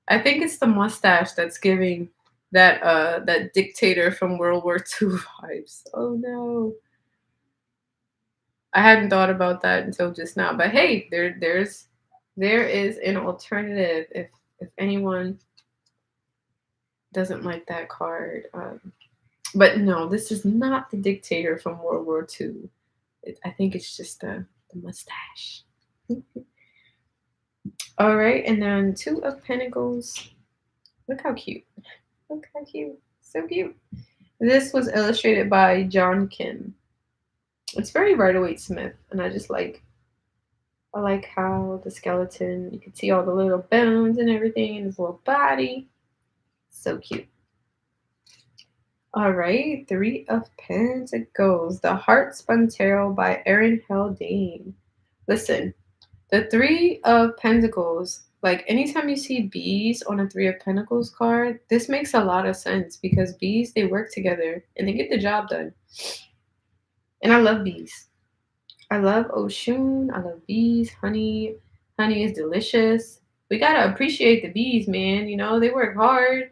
I think it's the mustache that's giving that dictator from World War II vibes. Oh no. I hadn't thought about that until just now. But hey, there is an alternative if anyone doesn't like that card. But no, this is not the dictator from World War II. I think it's just the mustache. All right, and then Two of Pentacles. Look how cute. Look how cute. So cute. This was illustrated by John Kim. It's very Rider-Waite-Smith, and I like how the skeleton, you can see all the little bones and everything in his little body. So cute. All right, Three of Pentacles, The Heart Spun Tarot by Erin Haldane. Listen, the Three of Pentacles, like anytime you see bees on a Three of Pentacles card, this makes a lot of sense because bees, they work together and they get the job done. And I love bees. I love Oshun. I love bees. Honey. Honey is delicious. We gotta appreciate the bees, man. You know, they work hard.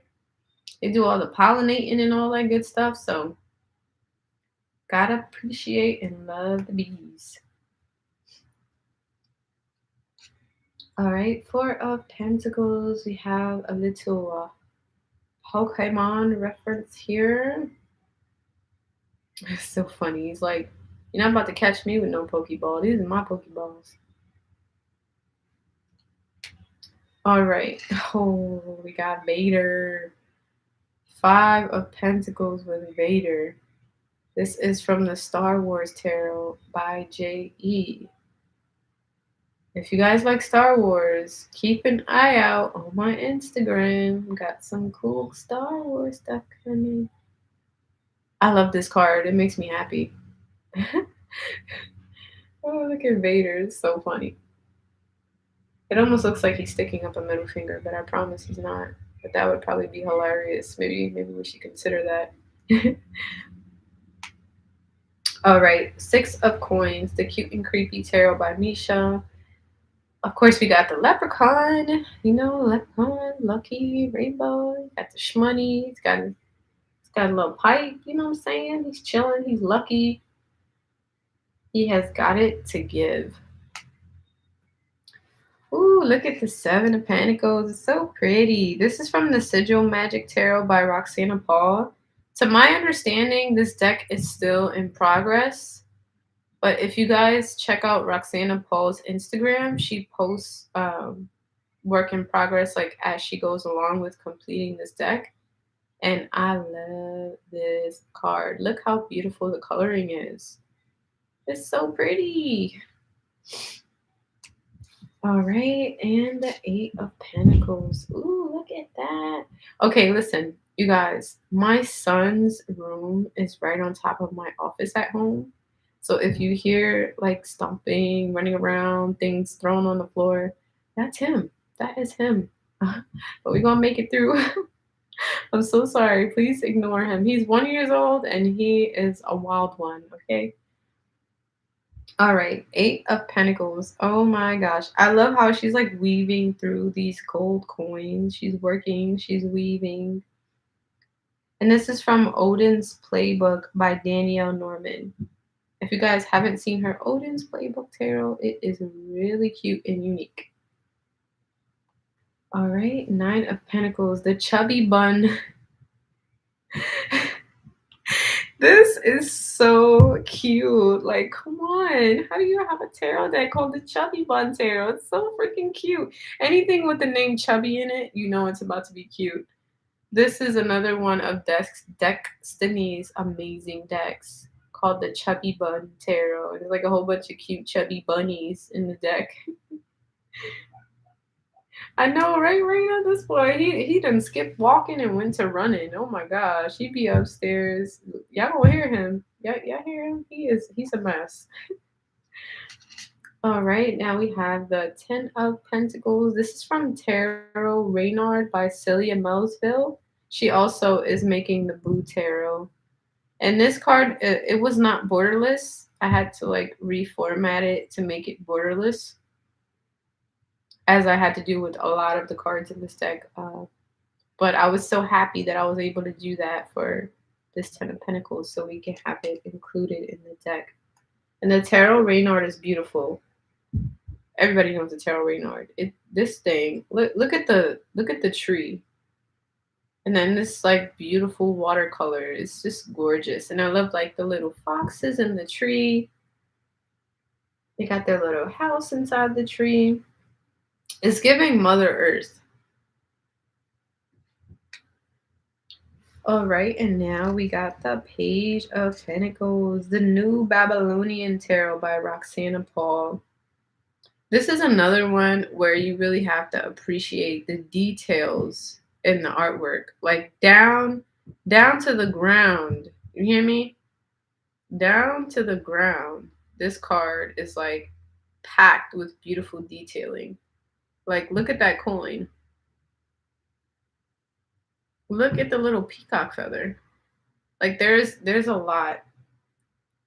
They do all the pollinating and all that good stuff. So, gotta appreciate and love the bees. All right, Four of Pentacles. We have a little Pokemon reference here. It's so funny. He's like, you're not about to catch me with no Pokeball. These are my Pokeballs. All right. Oh, we got Vader. Five of Pentacles with Vader. This is from the Star Wars Tarot by J.E. If you guys like Star Wars, keep an eye out on my Instagram. Got some cool Star Wars stuff coming. I love this card. It makes me happy. Oh, look at Vader. It's so funny. It almost looks like he's sticking up a middle finger, but I promise he's not. But that would probably be hilarious. Maybe we should consider that. All right, Six of Coins, The Cute and Creepy Tarot by Misha. Of course, we got the leprechaun. You know, leprechaun, lucky, rainbow. Got the shmoney. He's got a little pipe. You know what I'm saying? He's chilling. He's lucky. He has got it to give. Ooh, look at the Seven of Pentacles. It's so pretty. This is from the Sigil Magic Tarot by Roxana Paul. To my understanding, this deck is still in progress. But if you guys check out Roxana Paul's Instagram, she posts work in progress like as she goes along with completing this deck. And I love this card. Look how beautiful the coloring is. It's so pretty. All right, and the Eight of Pentacles. Ooh, look at that. Okay, listen, you guys, my son's room is right on top of my office at home. So if you hear like stomping, running around, things thrown on the floor, that's him. That is him. But we're gonna make it through. I'm so sorry. Please ignore him. He's 1 year old and he is a wild one, okay? All right, Eight of Pentacles. Oh my gosh. I love how she's like weaving through these gold coins. She's working, she's weaving. And this is from Odin's Playbook by Danielle Norman. If you guys haven't seen her Odin's Playbook tarot, it is really cute and unique. All right, Nine of Pentacles, the chubby bun. This is so cute. Like, come on. How do you have a tarot deck called the Chubby Bun Tarot? It's so freaking cute. Anything with the name Chubby in it, you know it's about to be cute. This is another one of Destiny's amazing decks called the Chubby Bun Tarot. There's like a whole bunch of cute chubby bunnies in the deck. I know, right, Raina? This boy, he done skipped walking and went to running. Oh my gosh, he be upstairs. Y'all don't hear him. Y'all hear him? He's a mess. All right, now we have the Ten of Pentacles. This is from Tarot Reynard by Celia Melesville. She also is making the Blue Tarot. And this card, it was not borderless. I had to like reformat it to make it borderless, as I had to do with a lot of the cards in this deck. But I was so happy that I was able to do that for this Ten of Pentacles so we can have it included in the deck. And the Tarot Reynard is beautiful. Everybody knows the Tarot Reynard. This thing, look at the tree. And then this like beautiful watercolor. It's just gorgeous. And I love like the little foxes in the tree. They got their little house inside the tree. It's giving Mother Earth. All right, and now we got the Page of Pentacles, the New Babylonian Tarot by Roxana Paul. This is another one where you really have to appreciate the details in the artwork, like down to the ground. You hear me? Down to the ground. This card is like packed with beautiful detailing. Like, look at that coin. Look at the little peacock feather. Like there's a lot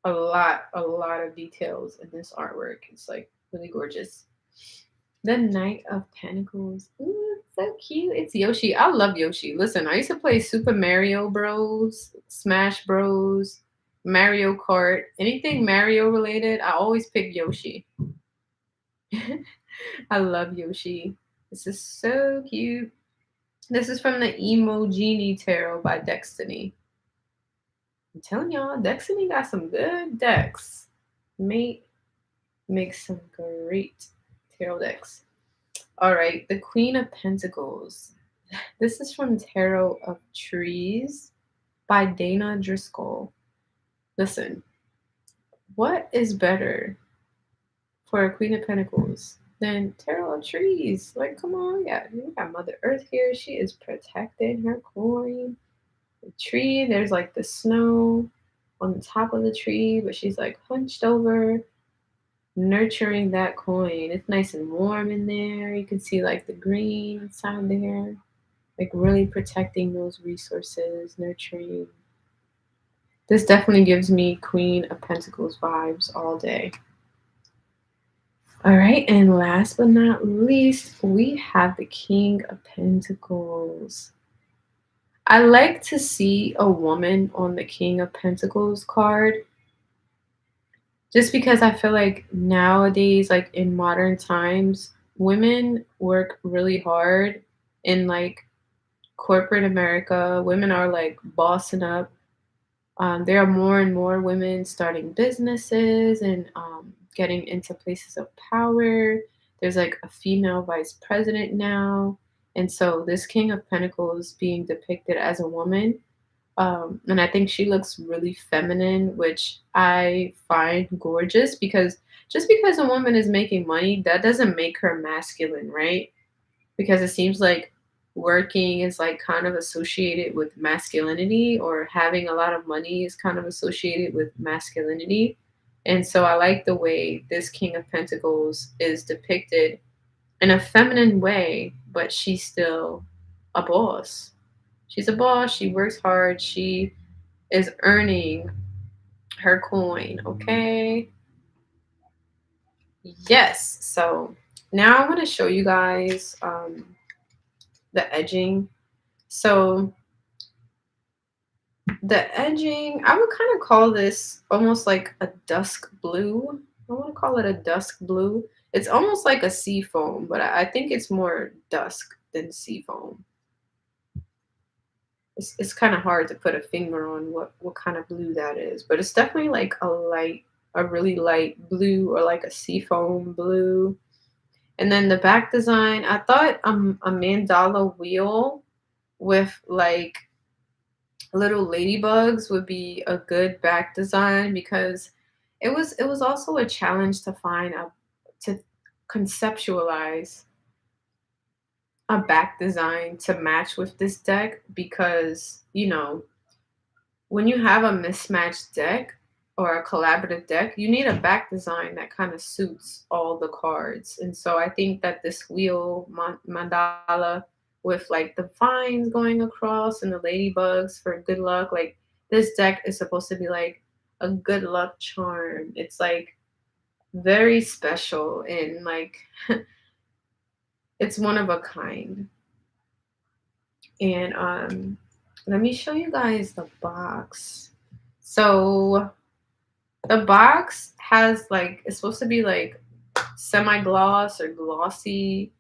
of details in this artwork. It's like really gorgeous. The Knight of Pentacles. Ooh, it's so cute. It's Yoshi. I love Yoshi. Listen, I used to play Super Mario Bros, Smash Bros, Mario Kart, anything Mario related. I always pick Yoshi. I love Yoshi. This is so cute. This is from the Emo Genie Tarot by Destiny. I'm telling y'all, Destiny got some good decks. Make some great tarot decks. All right, the Queen of Pentacles. This is from Tarot of Trees by Dana Driscoll. Listen, what is better for a Queen of Pentacles than Tarot of Trees? Like, come on, we got Mother Earth here. She is protecting her coin. The tree, there's like the snow on the top of the tree, but she's like hunched over, nurturing that coin. It's nice and warm in there. You can see like the green inside there, like really protecting those resources, nurturing. This definitely gives me Queen of Pentacles vibes all day. All right, and last but not least, we have the King of Pentacles. I like to see a woman on the King of Pentacles card just because I feel like nowadays, like in modern times, women work really hard in like corporate America. Women are like bossing up. There are more and more women starting businesses and getting into places of power. There's like a female vice president now. And so this King of Pentacles being depicted as a woman. And I think she looks really feminine, which I find gorgeous because just because a woman is making money, that doesn't make her masculine, right? Because it seems like working is like kind of associated with masculinity, or having a lot of money is kind of associated with masculinity. And so I like the way this King of Pentacles is depicted in a feminine way, but she's still a boss. She's a boss. She works hard. She is earning her coin. Okay. Yes. So now I want to show you guys the edging. So the edging, I would kind of call this almost like a dusk blue. I want to call it a dusk blue. It's almost like a sea foam, but I think it's more dusk than sea foam. it's kind of hard to put a finger on what kind of blue that is, but it's definitely like a really light blue, or like a seafoam blue. And then the back design, I thought a mandala wheel with like little ladybugs would be a good back design, because it was also a challenge to find a to conceptualize a back design to match with this deck, because when you have a mismatched deck or a collaborative deck, you need a back design that kind of suits all the cards. And so I think that this wheel mandala with like the vines going across and the ladybugs for good luck, like this deck is supposed to be like a good luck charm. It's like very special, and like it's one of a kind. And let me show you guys the box. So the box has like, it's supposed to be like semi-gloss or glossy,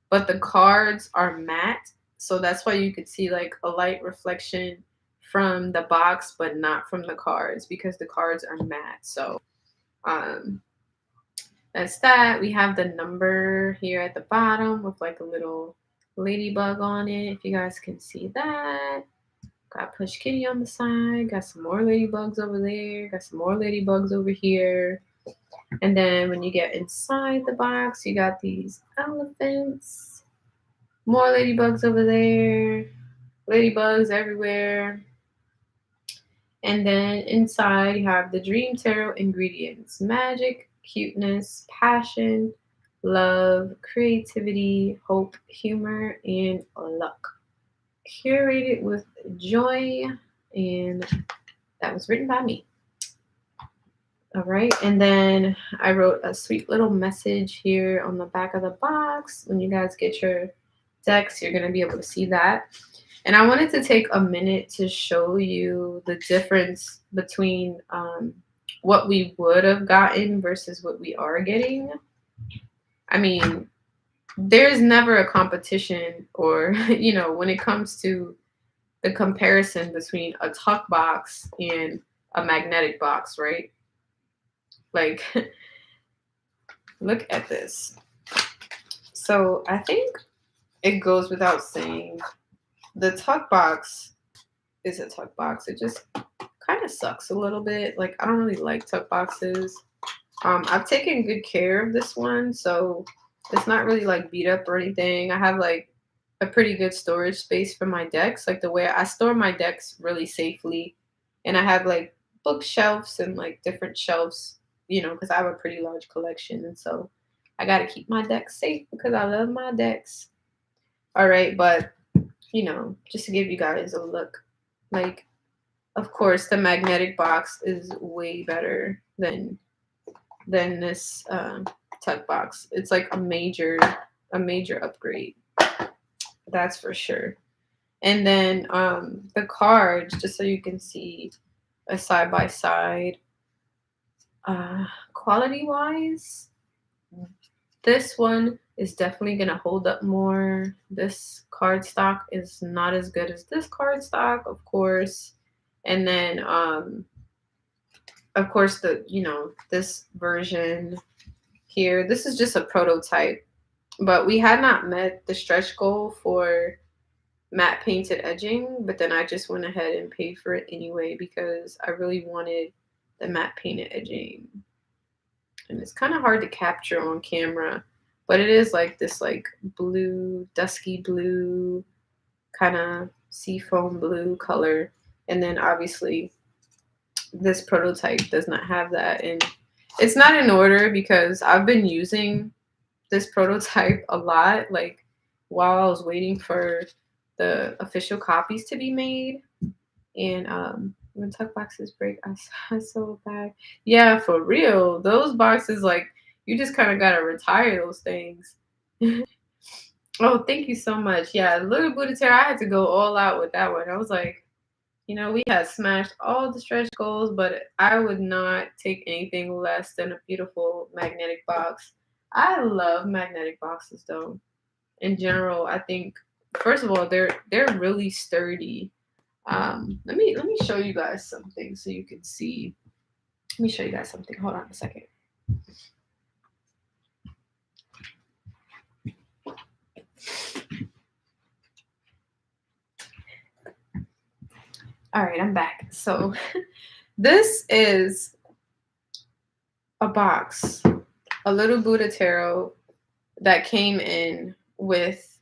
but the cards are matte. So that's why you could see like a light reflection from the box, but not from the cards, because the cards are matte. So um, that's that. We have the number here at the bottom with like a little ladybug on it, if you guys can see that. Got Push Kitty on the side. Got some more ladybugs over there. Got some more ladybugs over here. And then when you get inside the box, you got these elephants. More ladybugs over there. Ladybugs everywhere. And then inside you have the Dream Tarot ingredients: magic, cuteness, passion, love, creativity, hope, humor, and luck. Curated with joy, and that was written by me. All right, and then I wrote a sweet little message here on the back of the box. When you guys get your decks, you're going to be able to see that. And I wanted to take a minute to show you the difference between what we would have gotten versus what we are getting. I mean, there's never a competition, or, when it comes to the comparison between a tuck box and a magnetic box, right? Like, look at this. So I think it goes without saying, the tuck box is a tuck box. It just kind of sucks a little bit. Like, I don't really like tuck boxes. I've taken good care of this one, so it's not really like beat up or anything. I have like a pretty good storage space for my decks. Like, the way I store my decks really safely, and I have like bookshelves and like different shelves, because I have a pretty large collection, and so I got to keep my decks safe because I love my decks. All right, but just to give you guys a look, like, of course, the magnetic box is way better than this tuck box. It's like a major upgrade. That's for sure. And then the cards, just so you can see a side by side. Quality wise, this one is definitely gonna hold up more. This card stock is not as good as this card stock, of course. And then of course this version here, this is just a prototype, but we had not met the stretch goal for matte painted edging, but then I just went ahead and paid for it anyway because I really wanted the matte painted edging. And it's kind of hard to capture on camera, but it is like this like blue, dusky blue, kind of seafoam blue color. And then obviously this prototype does not have that, and it's not in order because I've been using this prototype a lot, like while I was waiting for the official copies to be made. And when tuck boxes break, I so bad. Yeah, for real. Those boxes, like, you just kind of gotta retire those things. Oh, thank you so much. Yeah, Little Buddha Terror, I had to go all out with that one. I was like, we had smashed all the stretch goals, but I would not take anything less than a beautiful magnetic box. I love magnetic boxes, though. In general, I think, first of all, they're really sturdy. Let me show you guys something so you can see. Let me show you guys something. Hold on a second. All right, I'm back. So this is a box, a little Buddha tarot that came in with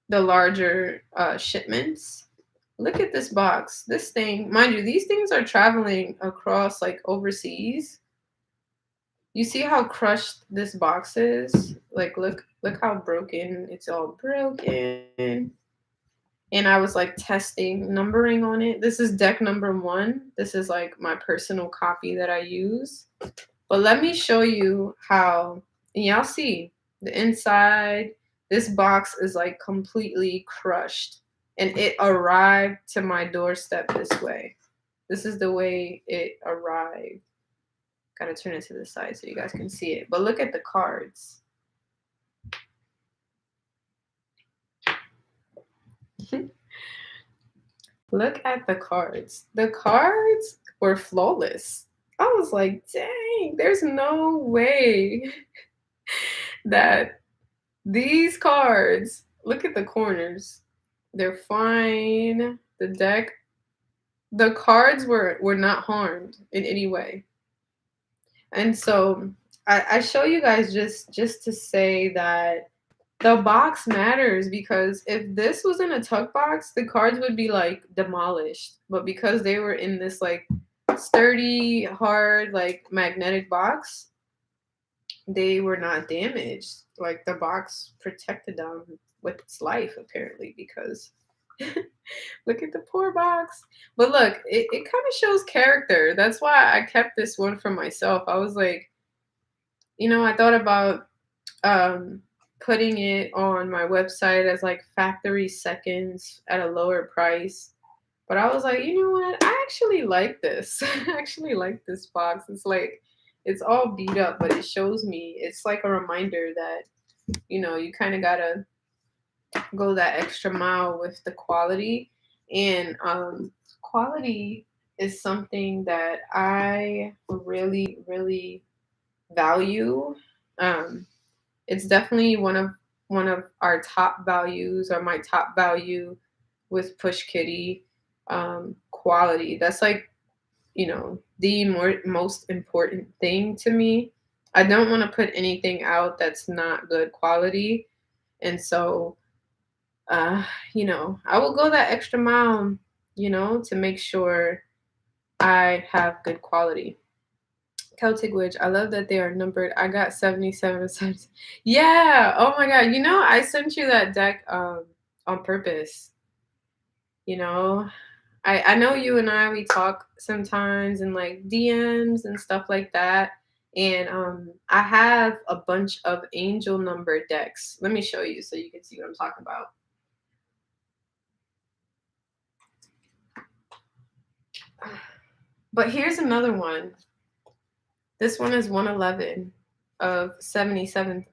the larger shipments. Look at this box. This thing, mind you, these things are traveling across like overseas. You see how crushed this box is? Like look how broken. It's all broken. And I was like testing numbering on it. This is deck number 1. This is like my personal copy that I use. But let me show you how, and y'all see the inside. This box is like completely crushed and it arrived to my doorstep this way. This is the way it arrived. Gotta turn it to the side so you guys can see it. But look at the cards. Look at the cards. The cards were flawless. I was like, dang, there's no way that these cards, look at the corners. They're fine. The deck, the cards were not harmed in any way. And so I show you guys just to say that the box matters, because if this was in a tuck box, the cards would be like demolished. But because they were in this like sturdy, hard, like magnetic box, they were not damaged. Like the box protected them with its life, apparently, because look at the poor box. But look, it kind of shows character. That's why I kept this one for myself. I was like, I thought about putting it on my website as like factory seconds at a lower price. But I was like, you know what? I actually like this. I actually like this box. It's like, it's all beat up, but it shows me, it's like a reminder that, you kind of gotta go that extra mile with the quality. And quality is something that I really, really value. It's definitely one of our top values, or my top value with Push Kitty. Quality. That's like, the most important thing to me. I don't want to put anything out that's not good quality. And so, I will go that extra mile, to make sure I have good quality. Celtic Witch, I love that they are numbered. I got 77 cents. Yeah. Oh my God. I sent you that deck on purpose. I know you and we talk sometimes in like DMs and stuff like that. And I have a bunch of angel number decks. Let me show you so you can see what I'm talking about. But here's another one. This one is 111 of 777.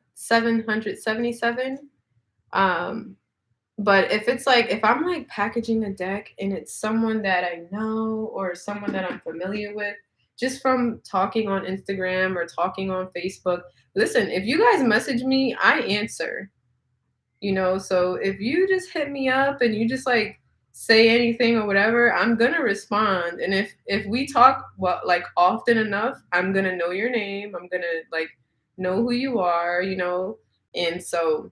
But if I'm like packaging a deck and it's someone that I know or someone that I'm familiar with, just from talking on Instagram or talking on Facebook, listen, if you guys message me, I answer. So if you just hit me up and you just like say anything or whatever, I'm gonna respond. And if we talk like often enough, I'm gonna know your name. I'm gonna like know who you are, and so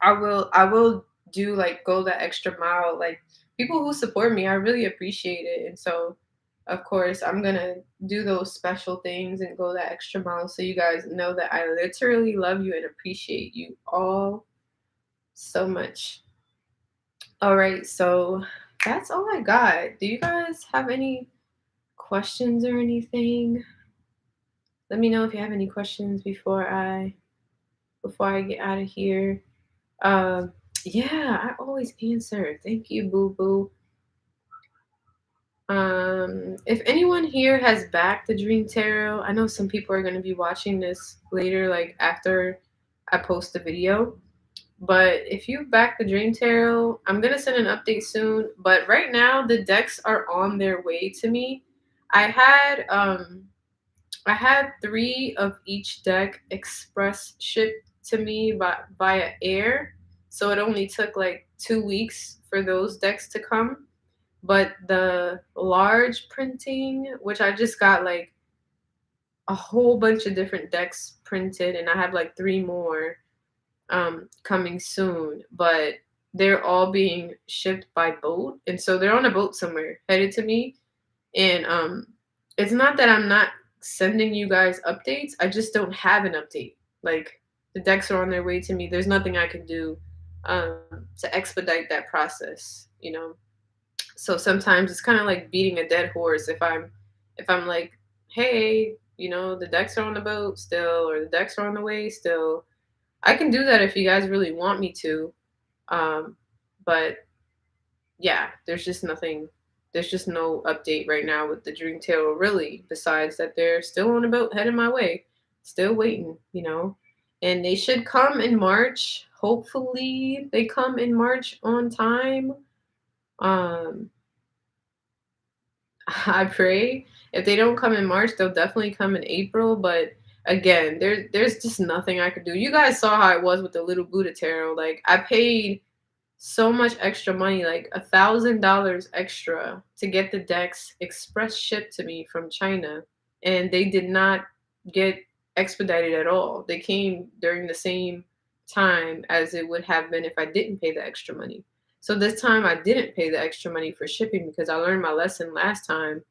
I will do like go that extra mile. Like people who support me, I really appreciate it. And so of course I'm gonna do those special things and go that extra mile so you guys know that I literally love you and appreciate you all so much. All right, so that's all I got. Do you guys have any questions or anything? Let me know if you have any questions before I get out of here. Yeah, I always answer. Thank you, boo boo. If anyone here has backed the Dream Tarot, I know some people are going to be watching this later, like after I post the video. But if you back the Dream Tarot, I'm gonna send an update soon. But right now the decks are on their way to me. I had um I had 3 of each deck express shipped to me via air. So it only took like 2 weeks for those decks to come. But the large printing, which I just got like a whole bunch of different decks printed, and I have like 3 more coming soon, but they're all being shipped by boat. And so they're on a boat somewhere headed to me. And it's not that I'm not sending you guys updates. I just don't have an update. Like the decks are on their way to me. There's nothing I can do to expedite that process, you know. So sometimes it's kind of like beating a dead horse. If I'm like, hey, you know, the decks are on the boat still, or the decks are on the way still. I can do that if you guys really want me to. Um, but yeah, there's just nothing. There's just no update right now with the Dream Tarot, really, besides that they're still on a boat heading my way, still waiting, you know. And they should come in March. Hopefully, they come in March on time. Um, I pray. If they don't come in March, they'll definitely come in April. But again, there's just nothing I could do. You guys saw how it was with the little Buddha tarot. Like I paid so much extra money, like $1,000 extra to get the decks express shipped to me from China, and they did not get expedited at all. They came during the same time as it would have been if I didn't pay the extra money. So this time I didn't pay the extra money for shipping because I learned my lesson last time.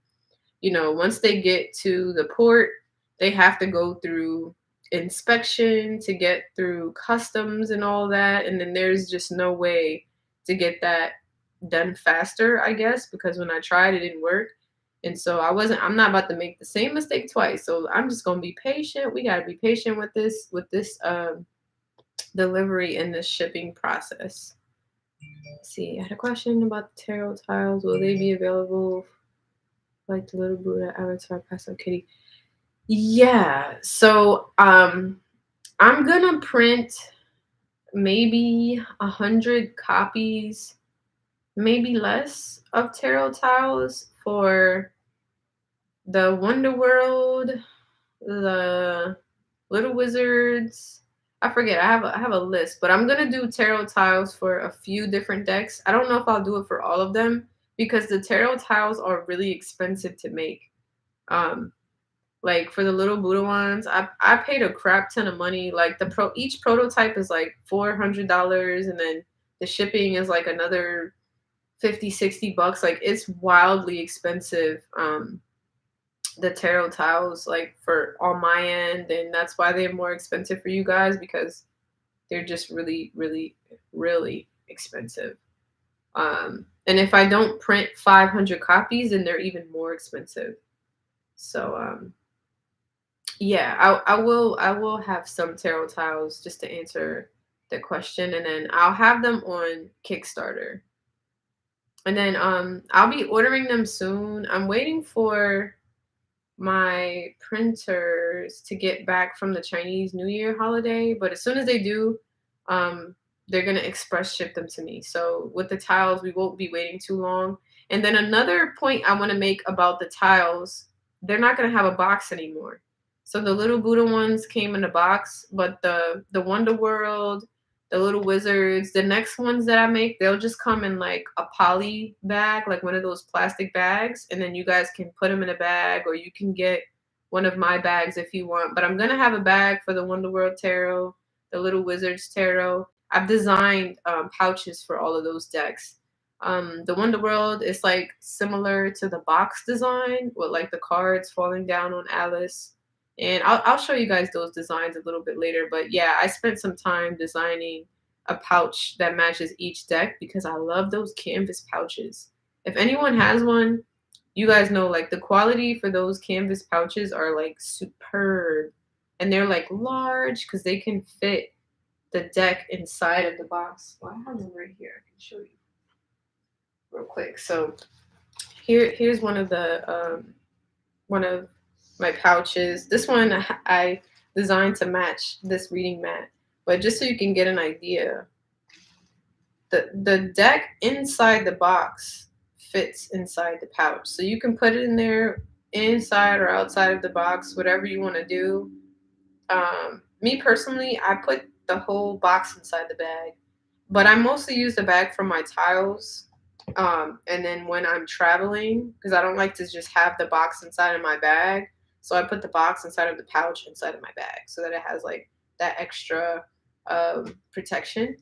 You know, once they get to the port, they have to go through inspection to get through customs and all that. And then there's just no way to get that done faster, I guess, because when I tried, it didn't work. And so I'm not about to make the same mistake twice. So I'm just going to be patient. We got to be patient with this delivery and this shipping process. Let's see, I had a question about the tarot tiles. Will they be available like the little Buddha avatar Pastel Kitty? Yeah. So I'm gonna print maybe 100 copies, maybe less, of tarot tiles for the Wonder World, the Little Wizards. I forget. I have a list, but I'm gonna do tarot tiles for a few different decks. I don't know if I'll do it for all of them because the tarot tiles are really expensive to make. Um, like for the little Buddha ones, I paid a crap ton of money. Like each prototype is like $400, and then the shipping is like another 50-60 bucks. Like it's wildly expensive. The tarot tiles, like for on my end, and that's why they're more expensive for you guys, because they're just really, really, really expensive. And if I don't print 500 copies, then they're even more expensive. So yeah, I will have some tarot tiles just to answer the question, and then I'll have them on Kickstarter. And then I'll be ordering them soon. I'm waiting for my printers to get back from the Chinese New Year holiday, but as soon as they do, um, they're gonna express ship them to me. So with the tiles, we won't be waiting too long. And then another point I want to make about the tiles, they're not gonna have a box anymore. So the little Buddha ones came in a box, but the Wonder World, the Little Wizards, the next ones that I make, they'll just come in like a poly bag, like one of those plastic bags, and then you guys can put them in a bag, or you can get one of my bags if you want. But I'm gonna have a bag for the Wonder World tarot, the Little Wizards tarot. I've designed pouches for all of those decks. The Wonder World is like similar to the box design with like the cards falling down on Alice. And I'll show you guys those designs a little bit later. But yeah, I spent some time designing a pouch that matches each deck because I love those canvas pouches. If anyone has one, you guys know like the quality for those canvas pouches are like superb. And they're like large because they can fit the deck inside of the box. Well, I have them right here. I can show you real quick. So here's one of my pouches. This one I designed to match this reading mat, but just so you can get an idea, the deck inside the box fits inside the pouch. So you can put it in there inside or outside of the box, whatever you want to do. Me personally, I put the whole box inside the bag, but I mostly use the bag for my tiles. And then when I'm traveling, because I don't like to just have the box inside of my bag, so I put the box inside of the pouch inside of my bag so that it has like that extra protection.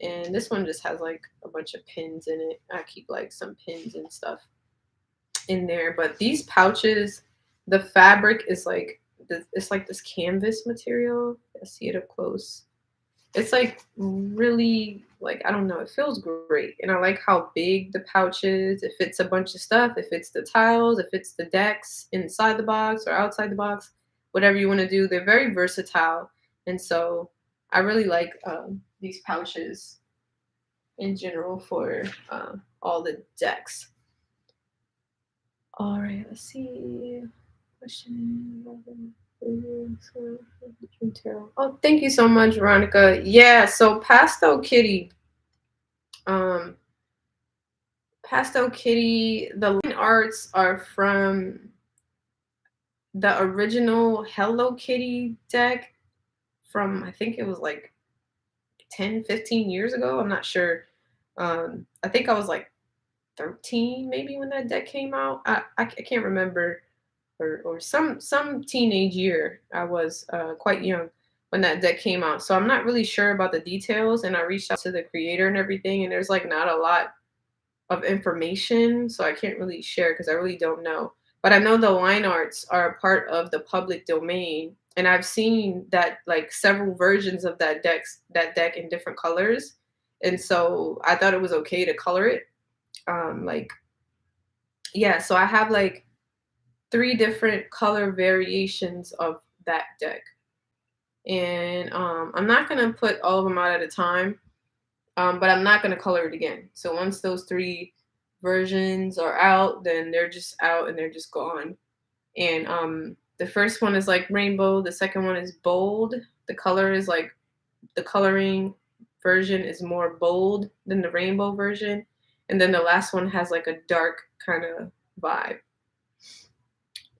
And this one just has like a bunch of pins in it. I keep like some pins and stuff in there. But these pouches, the fabric is like it's like this canvas material. I see it up close. It's like really like I don't know. It feels great, and I like how big the pouch is. It fits a bunch of stuff. It fits the tiles. It fits the decks inside the box or outside the box, whatever you want to do. They're very versatile, and so I really like these pouches in general for all the decks. All right, let's see. Question. Oh, thank you so much, Veronica. Yeah, so Pastel Kitty. Pastel Kitty, the line arts are from the original Hello Kitty deck from I think it was like 10, 15 years ago. I'm not sure. I think I was like 13 maybe when that deck came out. I can't remember, or some teenage year. I was quite young when that deck came out, so I'm not really sure about the details. And I reached out to the creator and everything, and there's like not a lot of information, so I can't really share because I really don't know. But I know the line arts are a part of the public domain, and I've seen that like several versions of that deck in different colors, and so I thought it was okay to color it. Like yeah, so I have like 3 different color variations of that deck, and I'm not gonna put all of them out at a time. But I'm not gonna color it again. So once those 3 versions are out, then they're just out and they're just gone. And the first one is like rainbow. The second one is bold. The color is like the coloring version is more bold than the rainbow version. And then the last one has like a dark kind of vibe.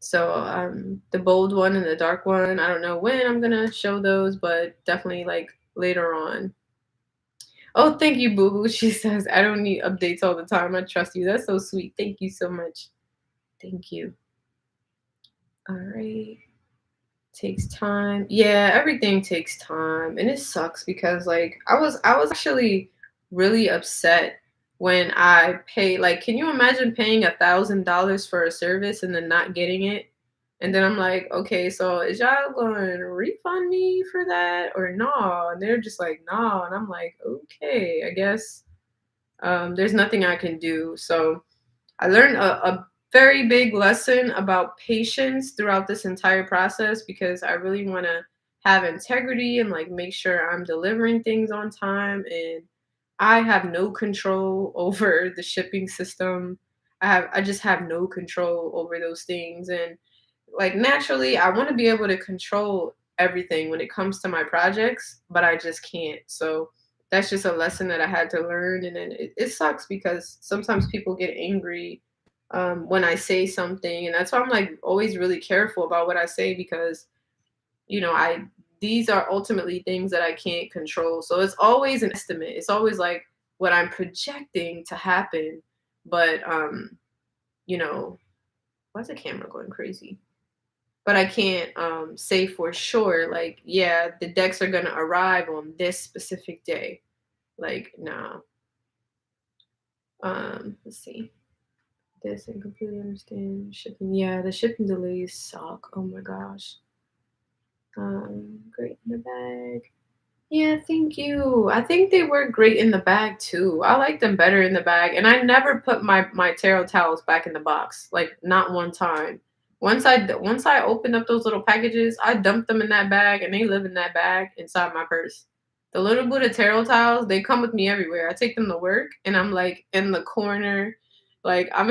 So the bold one and the dark one, I don't know when I'm gonna show those, but definitely like later on. Oh, thank you, Boo Boo. She says, I don't need updates all the time. I trust you. That's so sweet. Thank you so much. Thank you. All right. Takes time. Yeah, everything takes time. And it sucks because like I was actually really upset when I pay like can you imagine paying $1,000 for a service and then not getting it? And then I'm like, okay, so is y'all going to refund me for that or no? And they're just like, no. And I'm like, okay, I guess there's nothing I can do. So I learned a very big lesson about patience throughout this entire process because I really want to have integrity and like make sure I'm delivering things on time. And I have no control over the shipping system. I just have no control over those things. And like naturally I want to be able to control everything when it comes to my projects, but I just can't. So that's just a lesson that I had to learn. And then it sucks because sometimes people get angry when I say something, and that's why I'm like always really careful about what I say because I these are ultimately things that I can't control. So it's always an estimate. It's always like what I'm projecting to happen, but why's the camera going crazy? But I can't say for sure, like, yeah, the decks are going to arrive on this specific day. Like, nah. Let's see. This and completely understand shipping. Yeah, the shipping delays suck. Oh my gosh. Great in the bag. Yeah, thank you. I think they work great in the bag too. I like them better in the bag, and I never put my tarot towels back in the box, like not one time. Once I opened up those little packages, I dumped them in that bag, and they live in that bag inside my purse. The little Buddha tarot towels, they come with me everywhere. I take them to work, and I'm like in the corner, like I'm.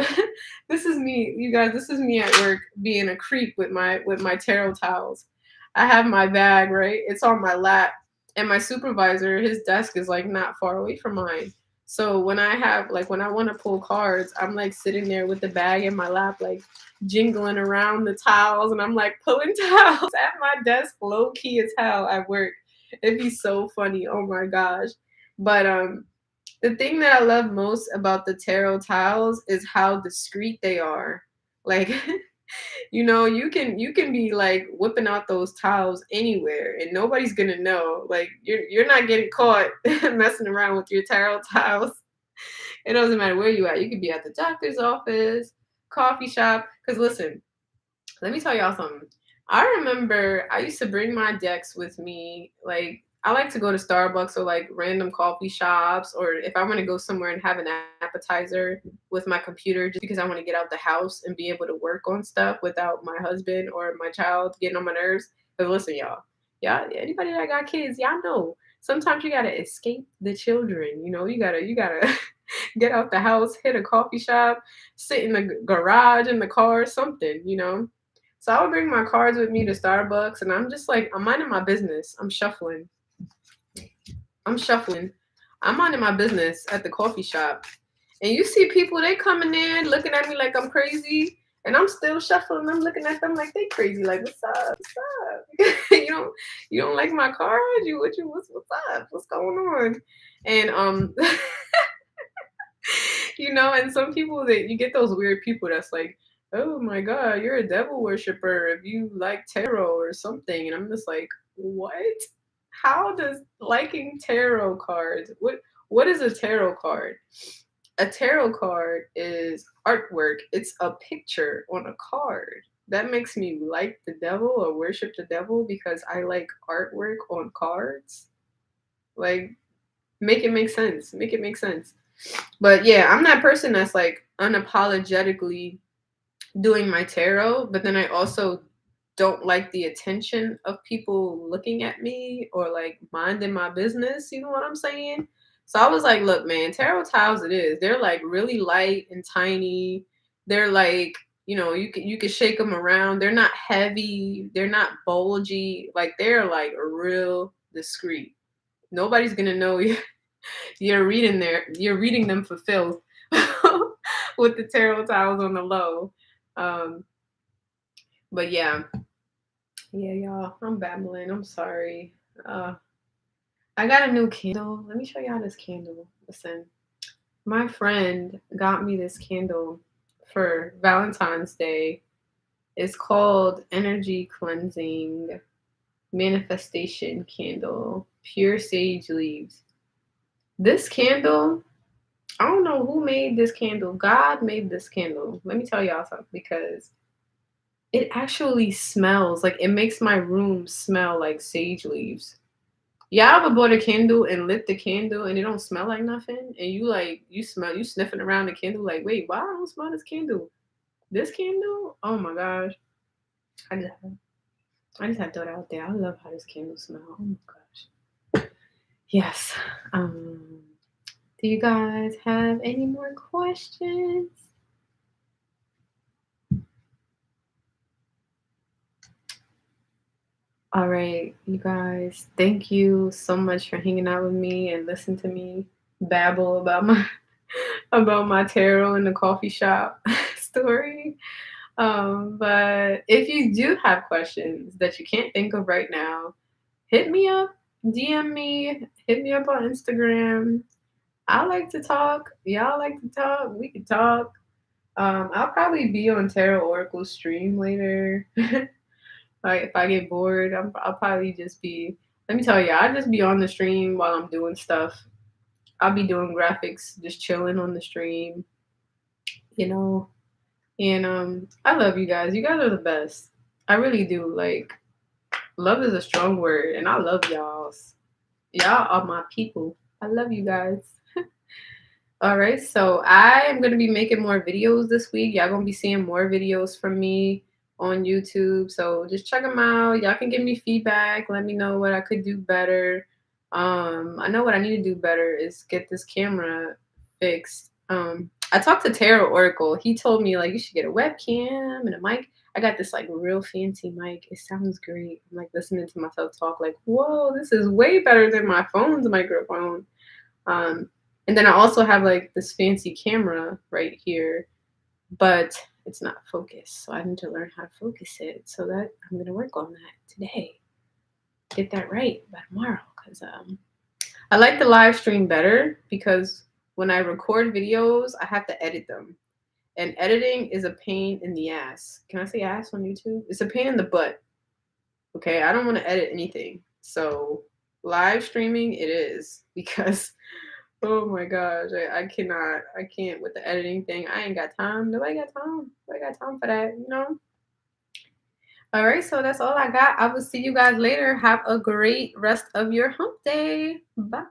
This is me, you guys. This is me at work being a creep with my tarot towels. I have my bag right. It's on my lap and my supervisor, his desk is like not far away from mine. So when when I want to pull cards, I'm like sitting there with the bag in my lap, like jingling around the tiles, and I'm like pulling tiles at my desk, low key as hell at work. It'd be so funny. Oh my gosh. But the thing that I love most about the tarot tiles is how discreet they are. Like you can be like whipping out those tiles anywhere and nobody's gonna know. Like you're not getting caught messing around with your tarot tiles. It doesn't matter where you at. You could be at the doctor's office, coffee shop. Cause listen, let me tell y'all something. I remember I used to bring my decks with me. Like I like to go to Starbucks or like random coffee shops, or if I want to go somewhere and have an appetizer with my computer, just because I want to get out the house and be able to work on stuff without my husband or my child getting on my nerves. But listen, y'all, anybody that got kids, y'all know sometimes you gotta escape the children. You gotta get out the house, hit a coffee shop, sit in the garage in the car, something. So I would bring my cards with me to Starbucks, and I'm just like, I'm minding my business. I'm shuffling. I'm shuffling. I'm minding my business at the coffee shop. And you see people, they coming in looking at me like I'm crazy. And I'm still shuffling. I'm looking at them like they crazy. Like, what's up? What's up? you don't like my card? What's up? What's going on? And and some people that you get those weird people that's like, oh my god, you're a devil worshiper if you like tarot or something. And I'm just like, what? How does liking tarot cards, what is a tarot card? A tarot card is artwork. It's a picture on a card. That makes me like the devil or worship the devil because I like artwork on cards. Like, make it make sense. Make it make sense. But yeah, I'm that person that's like unapologetically doing my tarot, but then I also don't like the attention of people looking at me or like minding my business. You know what I'm saying? So I was like, look, man, tarot tiles it is. They're like really light and tiny. They're like, you can shake them around. They're not heavy. They're not bulgy. Like they're like real discreet. Nobody's gonna know you're reading them for filth with the tarot tiles on the low. Um, but yeah, y'all, I'm babbling. I'm sorry. Uh, I got a new candle. Let me show y'all this candle. Listen, my friend got me this candle for Valentine's Day. It's called Energy Cleansing Manifestation Candle, Pure Sage Leaves. This candle, I don't know who made this candle. God made this candle. Let me tell y'all something because it actually smells like it makes my room smell like sage leaves. Y'all ever bought a candle and lit the candle and it don't smell like nothing? And you sniffing around the candle like, wait, why I don't smell this candle? This candle? Oh my gosh. I just had to throw that out there. I love how this candle smells. Oh my gosh. Yes. Do you guys have any more questions? All right, you guys, thank you so much for hanging out with me and listening to me babble about my about my tarot in the coffee shop story. But if you do have questions that you can't think of right now, hit me up, DM me, hit me up on Instagram. I like to talk. Y'all like to talk. We can talk. I'll probably be on Tarot Oracle stream later. Like if I get bored, I'll probably just be. Let me tell you, I just be on the stream while I'm doing stuff. I'll be doing graphics, just chilling on the stream, you know. And I love you guys. You guys are the best. I really do. Like, love is a strong word, and I love y'all. Y'all are my people. I love you guys. All right, so I am gonna be making more videos this week. Y'all gonna be seeing more videos from me on YouTube. So just check them out. Y'all can give me feedback. Let me know what I could do better. I know what I need to do better is get this camera fixed. I talked to Tarot Oracle. He told me like you should get a webcam and a mic. I got this like real fancy mic. It sounds great. I'm like listening to myself talk like, whoa, this is way better than my phone's microphone. And And then I also have like this fancy camera right here, but it's not focused. So I need to learn how to focus it. So that I'm gonna work on that today. Get that right by tomorrow. Cause I like the live stream better because when I record videos, I have to edit them. And editing is a pain in the ass. Can I say ass on YouTube? It's a pain in the butt. Okay, I don't want to edit anything. So live streaming it is because oh my gosh, I cannot, I can't with the editing thing. I ain't got time. Nobody got time. Nobody got time for that, you know? All right, so that's all I got. I will see you guys later. Have a great rest of your hump day. Bye.